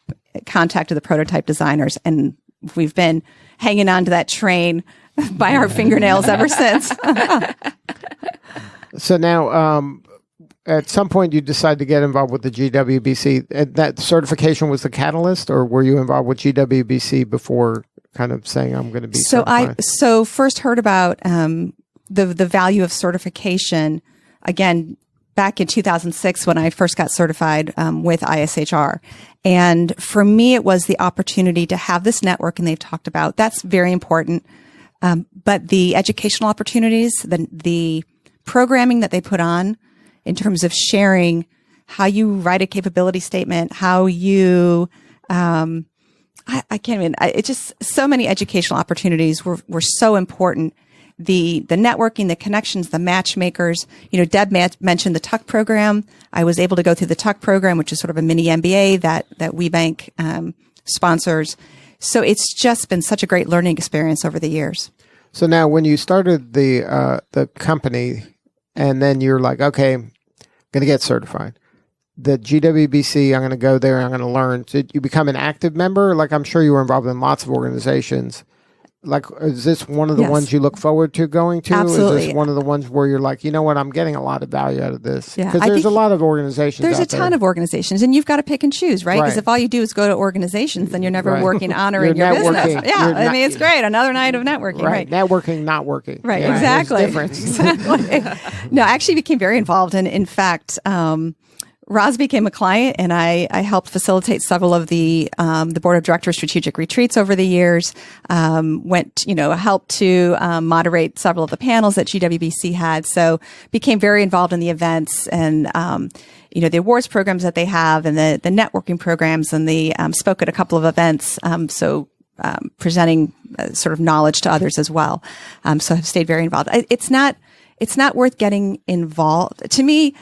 S6: contacted the prototype designers, and we've been hanging on to that train by our fingernails ever since.
S4: So now, at some point you decided to get involved with the GWBC. That certification was the catalyst, or were you involved with GWBC before kind of saying I'm going to be certified?
S6: So first heard about the value of certification again back in 2006 when I first got certified with ISHR. And for me, it was the opportunity to have this network, and they've talked about that's very important. But the educational opportunities, the programming that they put on in terms of sharing how you write a capability statement, how you, I can't even, it's just so many educational opportunities were so important. The networking, the connections, the matchmakers. Deb mentioned the Tuck program. I was able to go through the Tuck program, which is sort of a mini MBA that WeBank sponsors. So it's just been such a great learning experience over the years.
S4: So now, when you started the company, and then you're like, okay, I'm going to get certified. The GWBC, I'm going to go there, I'm going to learn. Did you become an active member? Like, I'm sure you were involved in lots of organizations. like, is this one of the
S6: Yes.
S4: ones you look forward to going to?
S6: Absolutely.
S4: Is this one of the ones where you're like, you know what, I'm getting a lot of value out of this?
S6: Yeah,
S4: Because
S6: I
S4: there's a
S6: think
S4: lot of organizations
S6: There's a
S4: out
S6: ton
S4: there.
S6: of organizations, and you've got to pick and choose, right? Because
S4: Right.
S6: if all you do is go to organizations, then you're never
S4: Right.
S6: working, honoring
S4: You're
S6: your business.
S4: networking.
S6: Yeah,
S4: You're
S6: I
S4: not-
S6: mean, it's great. Another night of networking, right?
S4: Networking, not working.
S6: Right,
S4: Yeah,
S6: exactly.
S4: there's a difference.
S6: Exactly. No, I actually became very involved. And in fact, Roz became a client, and I helped facilitate several of the board of directors strategic retreats over the years. Helped to moderate several of the panels that GWBC had. So became very involved in the events and, the awards programs that they have and the networking programs, and spoke at a couple of events. Presenting sort of knowledge to others as well. So I've stayed very involved. It's not worth getting involved. To me,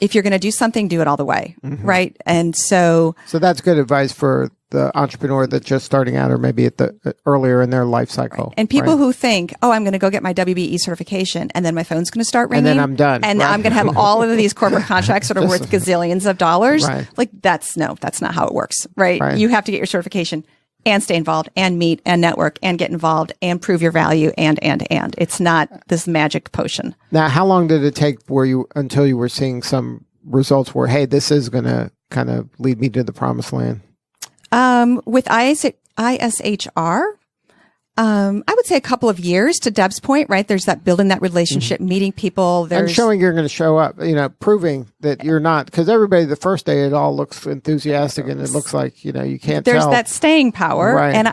S6: if you're going to do something, do it all the way, right? And so
S4: that's good advice for the entrepreneur that's just starting out, or maybe at the earlier in their life cycle.
S6: And people
S4: right?
S6: who think, oh, I'm going to go get my WBE certification, and then my phone's going to start ringing,
S4: And then I'm done.
S6: and
S4: Right.
S6: I'm going to have all of these corporate contracts that are worth gazillions of dollars.
S4: Right.
S6: Like that's not how it works, right?
S4: Right.
S6: You have to get your certification and stay involved and meet and network and get involved and prove your value and. It's not this magic potion.
S4: Now, how long did it take until you were seeing some results where, hey, this is going to kind of lead me to the promised land?
S6: With ISHR, I would say a couple of years, to Deb's point, right? There's that building that relationship, meeting people.
S4: And showing you're going to show up, proving that you're not, because everybody the first day, it all looks enthusiastic and it looks like, you can't
S6: there's
S4: tell.
S6: that staying power.
S4: Right.
S6: And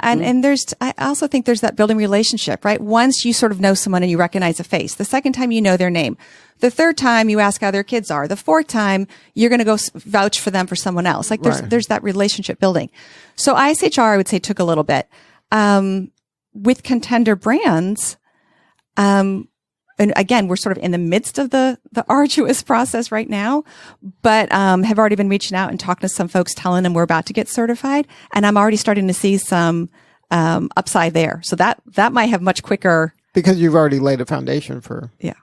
S6: I also think there's that building relationship, right? Once you sort of know someone and you recognize a face, the second time you know their name, the third time you ask how their kids are, the fourth time you're going to go vouch for them for someone else. Like there's that relationship building. So ISHR, I would say, took a little bit. With Contendere Brands, and again, we're sort of in the midst of the arduous process right now, but have already been reaching out and talking to some folks, telling them we're about to get certified, and I'm already starting to see some upside there. So that might have much quicker,
S4: because you've already laid a foundation for.
S6: Yeah,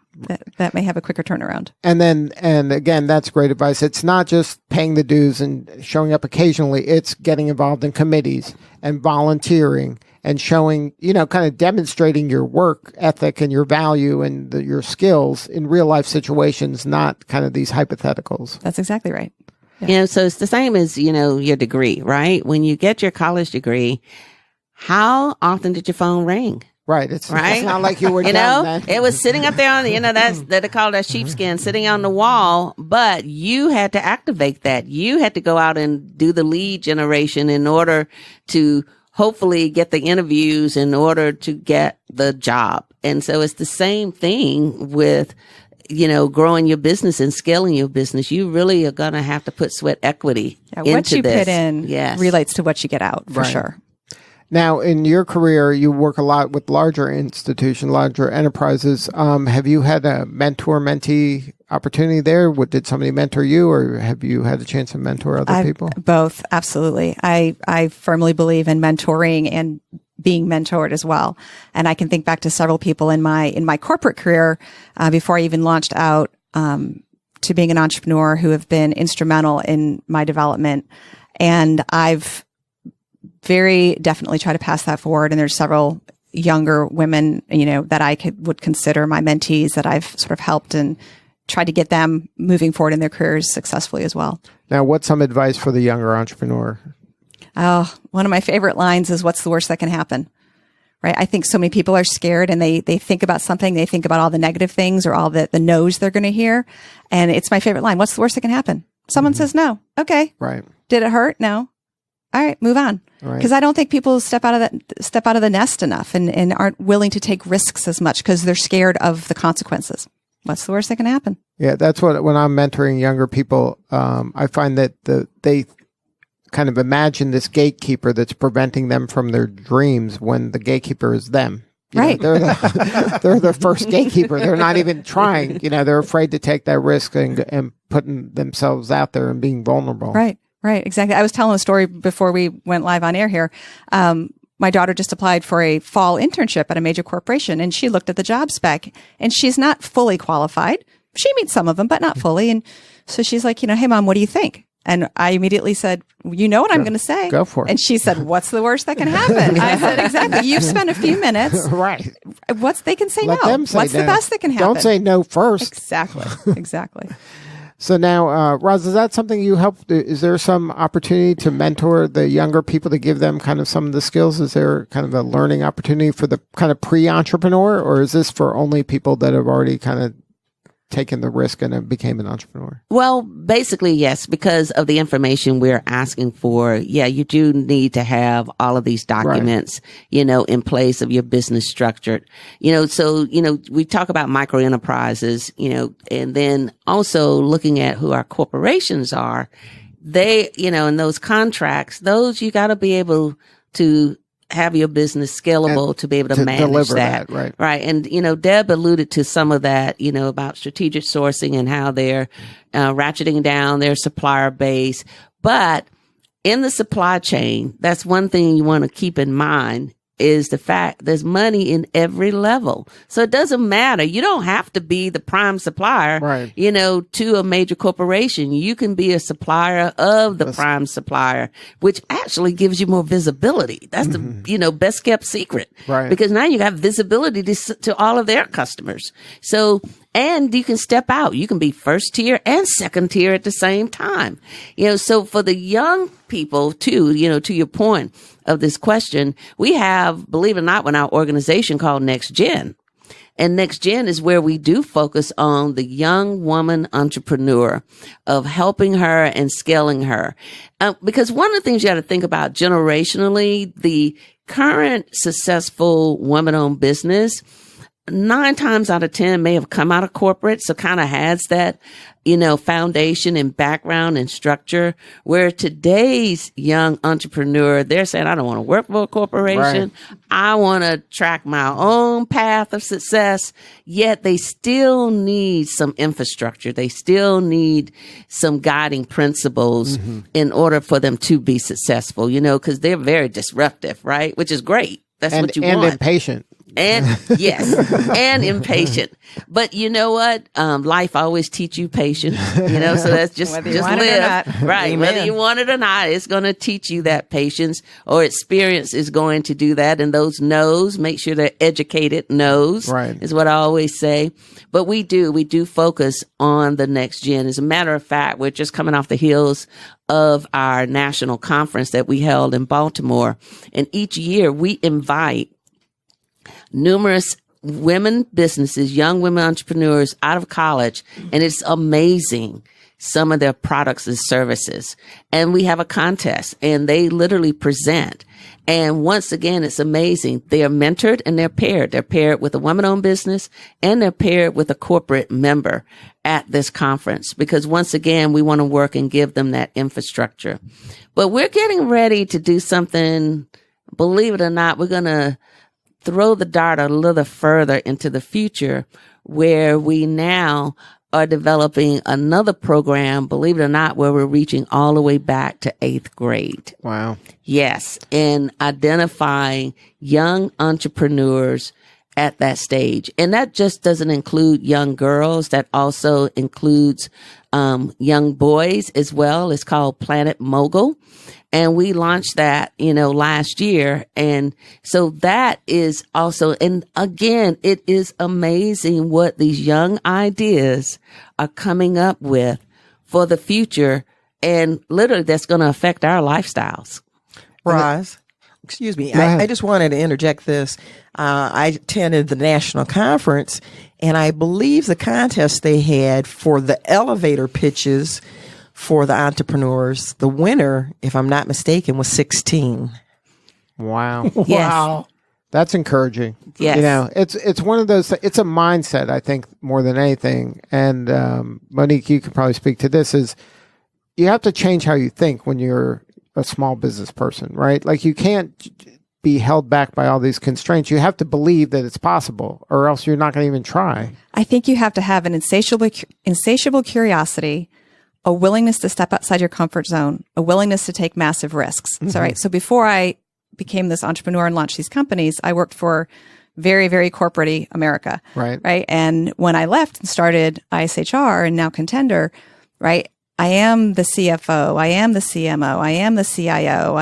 S6: that may have a quicker turnaround.
S4: And again, that's great advice. It's not just paying the dues and showing up occasionally. It's getting involved in committees and volunteering and showing, kind of demonstrating your work ethic and your value and your skills in real life situations, not kind of these hypotheticals.
S6: That's exactly right.
S3: Yeah. So it's the same as, your degree, right? When you get your college degree, how often did your phone ring?
S4: Right. It's
S3: Right.
S4: not like you were down then.
S3: It was sitting up there on they call that sheepskin sitting on the wall, but you had to activate that. You had to go out and do the lead generation in order to hopefully get the interviews, in order to get the job. And so it's the same thing with, growing your business and scaling your business. You really are going to have to put sweat equity into
S6: What you
S3: this.
S6: put in relates to what you get out, for
S4: Right.
S6: sure.
S4: Now, in your career, you work a lot with larger institutions, larger enterprises. Have you had a mentor-mentee opportunity there? Did somebody mentor you, or have you had a chance to mentor other people?
S6: Both, absolutely. I firmly believe in mentoring and being mentored as well. And I can think back to several people in my corporate career before I even launched out to being an entrepreneur, who have been instrumental in my development. And I've very definitely try to pass that forward. And there's several younger women, that I would consider my mentees, that I've sort of helped and tried to get them moving forward in their careers successfully as well.
S4: Now, what's some advice for the younger entrepreneur?
S6: Oh, one of my favorite lines is, what's the worst that can happen? Right. I think so many people are scared, and they think about something. They think about all the negative things or all the no's they're going to hear. And it's my favorite line. What's the worst that can happen? Someone says no. Okay.
S4: Right.
S6: Did it hurt? No. All right, move on. Because I don't think people step out of the nest enough and aren't willing to take risks as much because they're scared of the consequences. What's the worst that can happen?
S4: Yeah, that's when I'm mentoring younger people, I find that they kind of imagine this gatekeeper that's preventing them from their dreams, when the gatekeeper is them.
S6: Right.
S4: They're the first gatekeeper. They're not even trying. They're afraid to take that risk and putting themselves out there and being vulnerable.
S6: Right. Right, exactly. I was telling a story before we went live on air here. My daughter just applied for a fall internship at a major corporation, and she looked at the job spec, and she's not fully qualified. She meets some of them, but not fully. And so she's like, hey, Mom, what do you think? And I immediately said, you know what I'm going to say.
S4: Go for it.
S6: And she said, what's the worst that can happen? I said, exactly. You've spent a few minutes.
S4: Right.
S6: They can say
S4: Let
S6: no.
S4: them say
S6: What's
S4: no.
S6: the best that can happen?
S4: Don't say no first.
S6: Exactly.
S4: So now, Roz, is that something you help? Is there some opportunity to mentor the younger people to give them kind of some of the skills? Is there kind of a learning opportunity for the kind of pre-entrepreneur, or is this for only people that have already kind of taken the risk and became an entrepreneur?
S3: Well, basically, yes, because of the information we're asking for. Yeah, you do need to have all of these documents, in place of your business structured, so, we talk about micro enterprises, and then also looking at who our corporations are. They, in those contracts, those you got to be able to have your business scalable to be able to manage
S4: deliver
S3: that. Right. And, Deb alluded to some of that, about strategic sourcing and how they're ratcheting down their supplier base. But in the supply chain, that's one thing you want to keep in mind is the fact there's money in every level. So it doesn't matter. You don't have to be the prime supplier,
S4: right,
S3: to a major corporation. You can be a supplier of the prime supplier, which actually gives you more visibility. That's the, best kept secret.
S4: Right.
S3: Because now you got visibility to all of their customers. So, and you can step out. You can be first tier and second tier at the same time. So for the young people too, to your point of this question, we have, believe it or not, our organization called Next Gen. And Next Gen is where we do focus on the young woman entrepreneur, of helping her and scaling her. Because one of the things you got to think about generationally, the current successful woman-owned business, 9 times out of 10 may have come out of corporate, so kind of has that, foundation and background and structure, where today's young entrepreneur, they're saying, I don't want to work for a corporation. Right. I want to track my own path of success, yet they still need some infrastructure. They still need some guiding principles in order for them to be successful, because they're very disruptive, right? Which is great. That's what you want.
S4: And impatient.
S3: And yes, and impatient. But you know what? Life always teach you patience, so that's just live. Right.
S5: Amen.
S3: Whether you want it or not, it's going to teach you that patience, or experience is going to do that. And those no's, make sure they're educated no's,
S4: right,
S3: is what I always say. But we do focus on the next gen. As a matter of fact, we're just coming off the heels of our national conference that we held in Baltimore. And each year we invite numerous women businesses, young women entrepreneurs out of college, and it's amazing, some of their products and services. And we have a contest, and they literally present. And once again, it's amazing. They are mentored and they're paired. They're paired with a woman-owned business, and they're paired with a corporate member at this conference, because once again, we want to work and give them that infrastructure. But we're getting ready to do something, believe it or not, we're going to throw the dart a little further into the future, where we now are developing another program, believe it or not, where we're reaching all the way back to 8th grade.
S4: Wow.
S3: Yes. And identifying young entrepreneurs at that stage. And that just doesn't include young girls. That also includes young boys as well. It's called Planet Mogul. And we launched that, last year. And so that is also, and again, it is amazing what these young ideas are coming up with for the future. And literally that's going to affect our lifestyles.
S5: Roz, excuse me. I just wanted to interject this. I attended the national conference, and I believe the contest they had for the elevator pitches for the entrepreneurs, the winner, if I'm not mistaken, was 16.
S4: Wow.
S3: Yes.
S2: Wow.
S4: That's encouraging.
S3: Yes.
S4: It's one of those, it's a mindset, I think, more than anything. And Monique, you could probably speak to this, is you have to change how you think when you're a small business person, right? Like, you can't be held back by all these constraints. You have to believe that it's possible, or else you're not going to even try.
S6: I think you have to have an insatiable curiosity, a willingness to step outside your comfort zone, a willingness to take massive risks. So before I became this entrepreneur and launched these companies, I worked for very, very corporate-y America. Right. And when I left and started ISHR and now Contender, right, I am the CFO. I am the CMO. I am the CIO.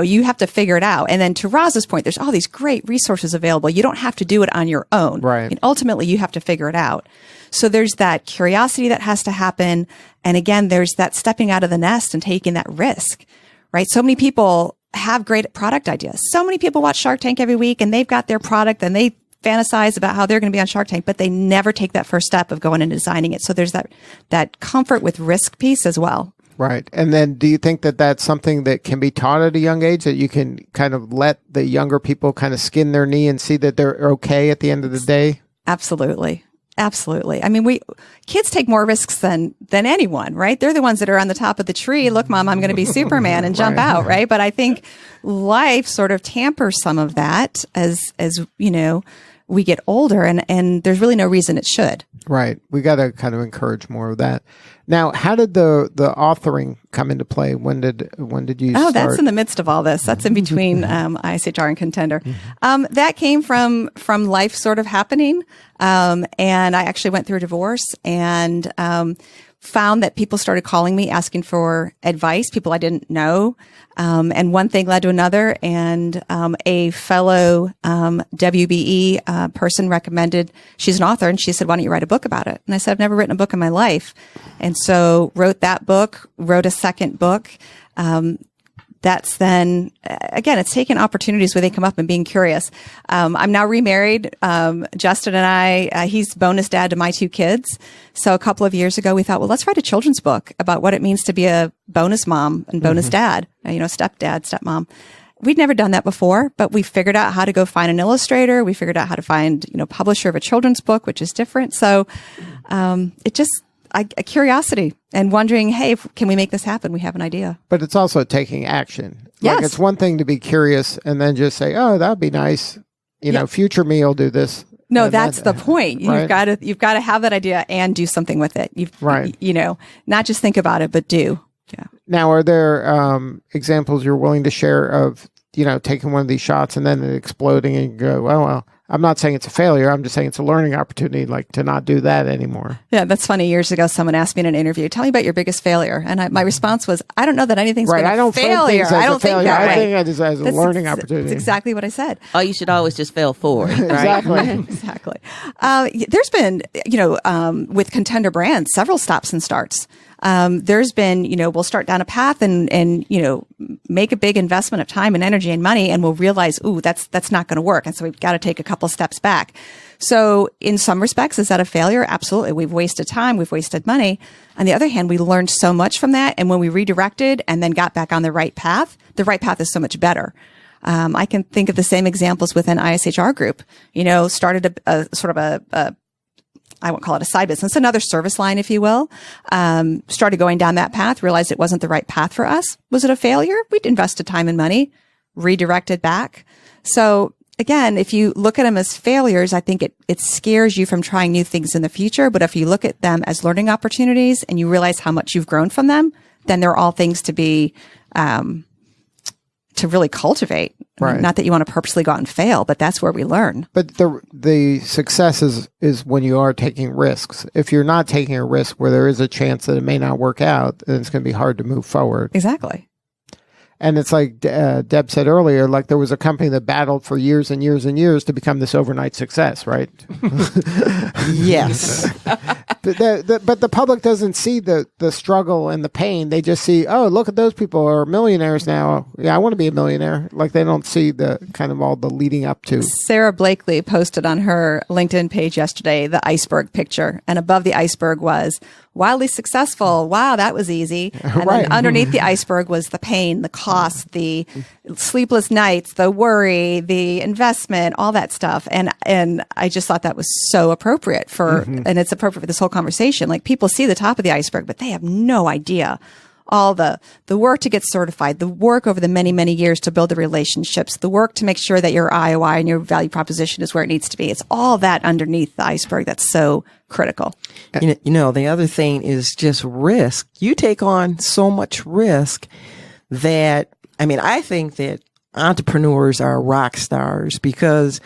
S6: You have to figure it out. And then to Roz's point, there's all these great resources available. You don't have to do it on your own.
S4: Right.
S6: And ultimately, you have to figure it out. So there's that curiosity that has to happen. And again, there's that stepping out of the nest and taking that risk, right? So many people have great product ideas. So many people watch Shark Tank every week and they've got their product and they fantasize about how they're going to be on Shark Tank, but they never take that first step of going and designing it. So there's that comfort with risk piece as well.
S4: Right. And then do you think that that's something that can be taught at a young age, that you can kind of let the younger people kind of skin their knee and see that they're okay at the end of the day?
S6: Absolutely. Absolutely. I mean, kids take more risks than anyone, right? They're the ones that are on the top of the tree. Look, Mom, I'm going to be Superman and jump out, right? But I think life sort of tampers some of that as we get older, and there's really no reason it should.
S4: Right. We got to kind of encourage more of that. Now, how did the authoring come into play? When did you start?
S6: Oh, that's in the midst of all this. That's in between ISHR and Contender. That came from life sort of happening. And I actually went through a divorce and found that people started calling me asking for advice, people I didn't know. And one thing led to another, and a fellow WBE person recommended, she's an author, and she said, why don't you write a book about it? And I said, I've never written a book in my life. And so wrote that book, wrote a second book. That's then, again, it's taking opportunities where they come up and being curious. I'm now remarried. Justin and I, he's bonus dad to my 2 kids. So a couple of years ago, we thought, well, let's write a children's book about what it means to be a bonus mom and bonus dad, stepdad, stepmom. We'd never done that before, but we figured out how to go find an illustrator. We figured out how to find, publisher of a children's book, which is different. So, a curiosity and wondering, hey, can we make this happen? We have an idea.
S4: But it's also taking action.
S6: Yes.
S4: Like, it's one thing to be curious and then just say, oh, that'd be nice. Future me will do this.
S6: No, that's the point.
S4: Right?
S6: You've got to have that idea and do something with it. Not just think about it, but do. Yeah.
S4: Now, are there examples you're willing to share of, taking one of these shots and then it exploding and you go, well, I'm not saying it's a failure. I'm just saying it's a learning opportunity, like to not do that anymore.
S6: Yeah, that's funny. Years ago, someone asked me in an interview, tell me about your biggest failure. And my response was, I don't know that anything's been a failure. I don't think that way.
S4: I think it is as a learning opportunity.
S6: That's exactly what I said.
S3: Oh, you should always just fail forward.
S4: Exactly.
S6: Exactly. There's been, with Contendere Brands, several stops and starts. There's been, we'll start down a path and make a big investment of time and energy and money, and we'll realize, ooh, that's not going to work. And so we've got to take a couple steps back. So in some respects, is that a failure? Absolutely. We've wasted time. We've wasted money. On the other hand, we learned so much from that. And when we redirected and then got back on the right path is so much better. I can think of the same examples within ISHR Group, started a sort of a I won't call it a side business, another service line, if you will. Started going down that path, realized it wasn't the right path for us. Was it a failure? We'd invested time and money, redirected back. So again, if you look at them as failures, I think it scares you from trying new things in the future. But if you look at them as learning opportunities and you realize how much you've grown from them, then they're all things to be, to really cultivate.
S4: Right.
S6: I mean, not that you want to purposely go out and fail, but that's where we learn.
S4: But the success is when you are taking risks. If you're not taking a risk where there is a chance that it may not work out, then it's going to be hard to move forward.
S6: Exactly.
S4: And it's like Deb said earlier, like there was a company that battled for years and years and years to become this overnight success, right?
S5: Yes.
S4: But the public doesn't see the struggle and the pain. They just see, oh, look at those people are millionaires now. Yeah, I want to be a millionaire. Like they don't see the kind of all the leading up to.
S6: Sarah Blakely posted on her LinkedIn page yesterday the iceberg picture. And above the iceberg was wildly successful. Wow, that was easy. And
S4: Right.
S6: then underneath the iceberg was the pain, the cost, the sleepless nights, the worry, the investment, all that stuff. And I just thought that was so appropriate and it's appropriate for this whole conversation. Like people see the top of the iceberg, but they have no idea all the work to get certified, the work over the many, many years to build the relationships, the work to make sure that your IOI and your value proposition is where it needs to be. It's all that underneath the iceberg that's so critical.
S5: The other thing is just risk. You take on so much risk that, I think that entrepreneurs are rock stars because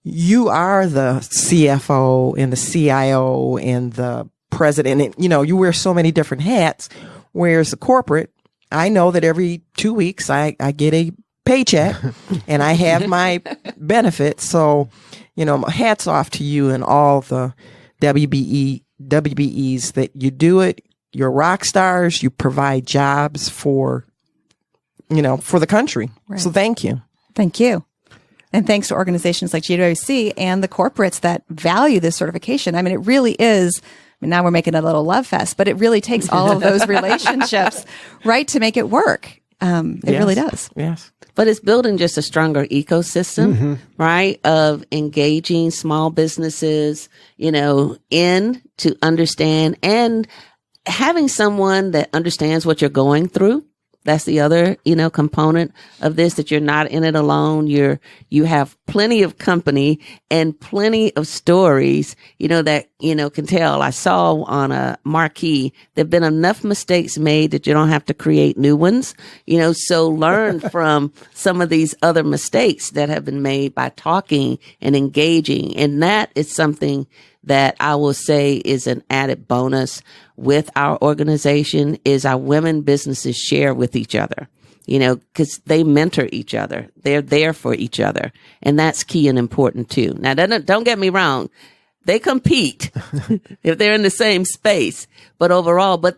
S5: you are the CFO and the CIO and the president, and you wear so many different hats. Whereas the corporate, I know that every 2 weeks I get a paycheck and I have my benefits. So, hats off to you and all the WBEs that you do it. You're rock stars. You provide jobs for the country. Right. So thank you.
S6: Thank you. And thanks to organizations like GWBC and the corporates that value this certification. I mean, it really is. Now we're making a little love fest, but it really takes all of those relationships, right, to make it work. It really does.
S5: Yes.
S3: But it's building just a stronger ecosystem, right, of engaging small businesses, in to understand and having someone that understands what you're going through. That's the other, component of this, that you're not in it alone. You have plenty of company and plenty of stories, that, can tell. I saw on a marquee, there've been enough mistakes made that you don't have to create new ones, so learn from some of these other mistakes that have been made by talking and engaging. And that is something that I will say is an added bonus with our organization, is our women businesses share with each other, because they mentor each other. They're there for each other. And that's key and important too. Now, don't get me wrong. They compete if they're in the same space, but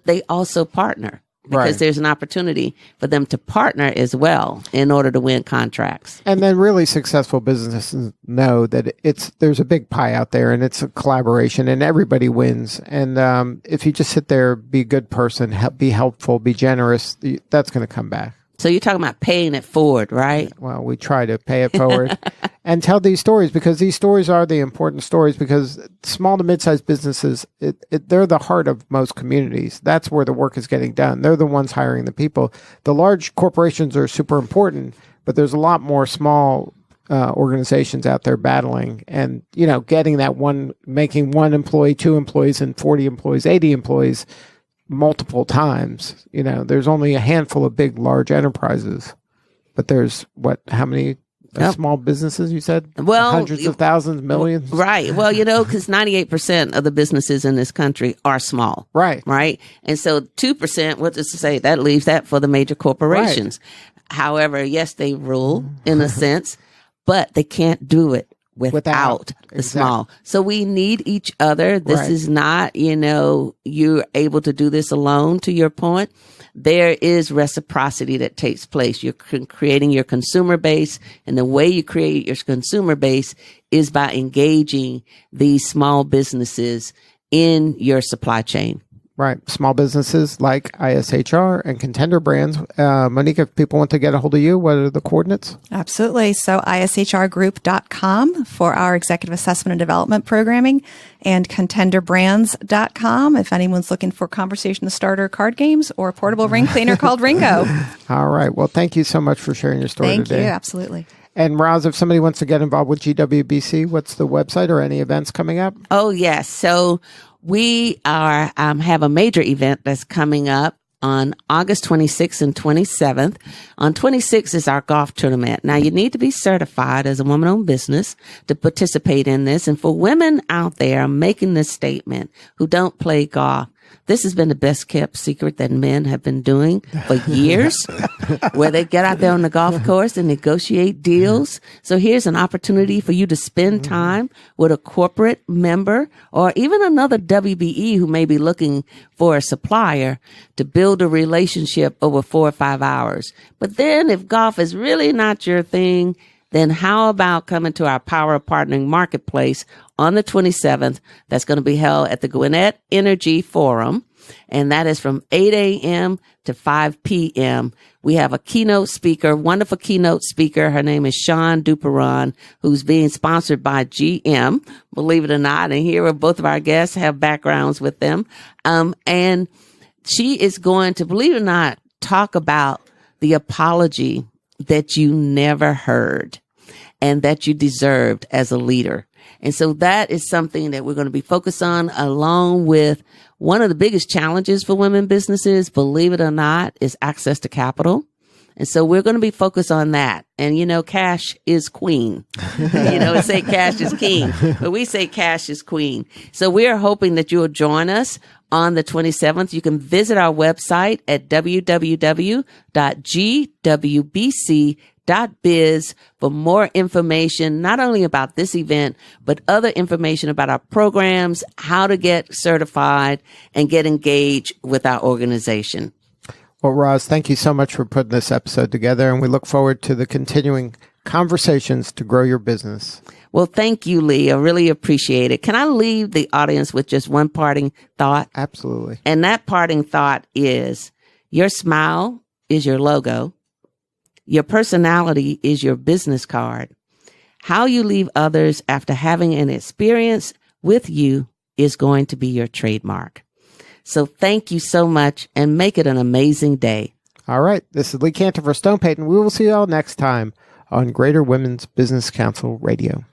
S3: they also partner. Because there's an opportunity for them to partner as well in order to win contracts.
S4: And then really successful businesses know that there's a big pie out there and it's a collaboration and everybody wins. And if you just sit there, be a good person, be helpful, be generous, that's going to come back.
S3: So you're talking about paying it forward, right?
S4: Well, we try to pay it forward and tell these stories, because these stories are the important stories, because small to mid-sized businesses, they're the heart of most communities. That's where the work is getting done. They're the ones hiring the people. The large corporations are super important, but there's a lot more small organizations out there battling and, getting that making one employee, 2 employees, and 40 employees, 80 employees, multiple times. There's only a handful of big, large enterprises, but there's how many small businesses you said?
S3: Well,
S4: hundreds of thousands, millions.
S3: Right. Well, because 98% of the businesses in this country are small.
S4: Right.
S3: Right. And so 2%, what does it say? That leaves that for the major corporations. Right. However, yes, they rule in a sense, but they can't do it without the small. So we need each other. This is not, you're able to do this alone, to your point. There is reciprocity that takes place. You're creating your consumer base, and the way you create your consumer base is by engaging these small businesses in your supply chain.
S4: Right. Small businesses like ISHR and Contendere Brands. Monique, if people want to get a hold of you, what are the coordinates?
S6: Absolutely. So ISHRgroup.com for our executive assessment and development programming, and ContendereBrands.com if anyone's looking for conversation starter card games or a portable ring cleaner called Ringo.
S4: All right. Well, thank you so much for sharing your story today.
S6: Thank you. Absolutely.
S4: And Roz, if somebody wants to get involved with GWBC, what's the website or any events coming up?
S3: Oh, yes. So we have a major event that's coming up on August 26th and 27th. On 26th is our golf tournament. Now, you need to be certified as a woman-owned business to participate in this. And for women out there making this statement who don't play golf, this has been the best kept secret that men have been doing for years, where they get out there on the golf course and negotiate deals. So here's an opportunity for you to spend time with a corporate member or even another WBE who may be looking for a supplier to build a relationship over 4 or 5 hours. But then if golf is really not your thing, then how about coming to our Power of Partnering Marketplace on the 27th? That's going to be held at the Gwinnett Energy Forum, and that is from 8 a.m. to 5 p.m. We have a keynote speaker, wonderful keynote speaker. Her name is Sean Duperon, who's being sponsored by GM, believe it or not. And here are both of our guests have backgrounds with them. And she is going to, believe it or not, talk about the apology that you never heard and that you deserved as a leader. And so that is something that we're going to be focused on, along with one of the biggest challenges for women businesses, believe it or not, is access to capital. And so we're going to be focused on that. And, cash is queen. It say cash is king, but we say cash is queen. So we are hoping that you will join us on the 27th. You can visit our website at www.gwbc.biz for more information, not only about this event, but other information about our programs, how to get certified and get engaged with our organization.
S4: Well, Roz, thank you so much for putting this episode together, and we look forward to the continuing conversations to grow your business.
S3: Well, thank you, Lee. I really appreciate it. Can I leave the audience with just one parting thought?
S4: Absolutely.
S3: And that parting thought is your smile is your logo. Your personality is your business card. How you leave others after having an experience with you is going to be your trademark. So thank you so much and make it an amazing day.
S4: All right. This is Lee Cantor for Stone Payton. We will see you all next time on Greater Women's Business Council Radio.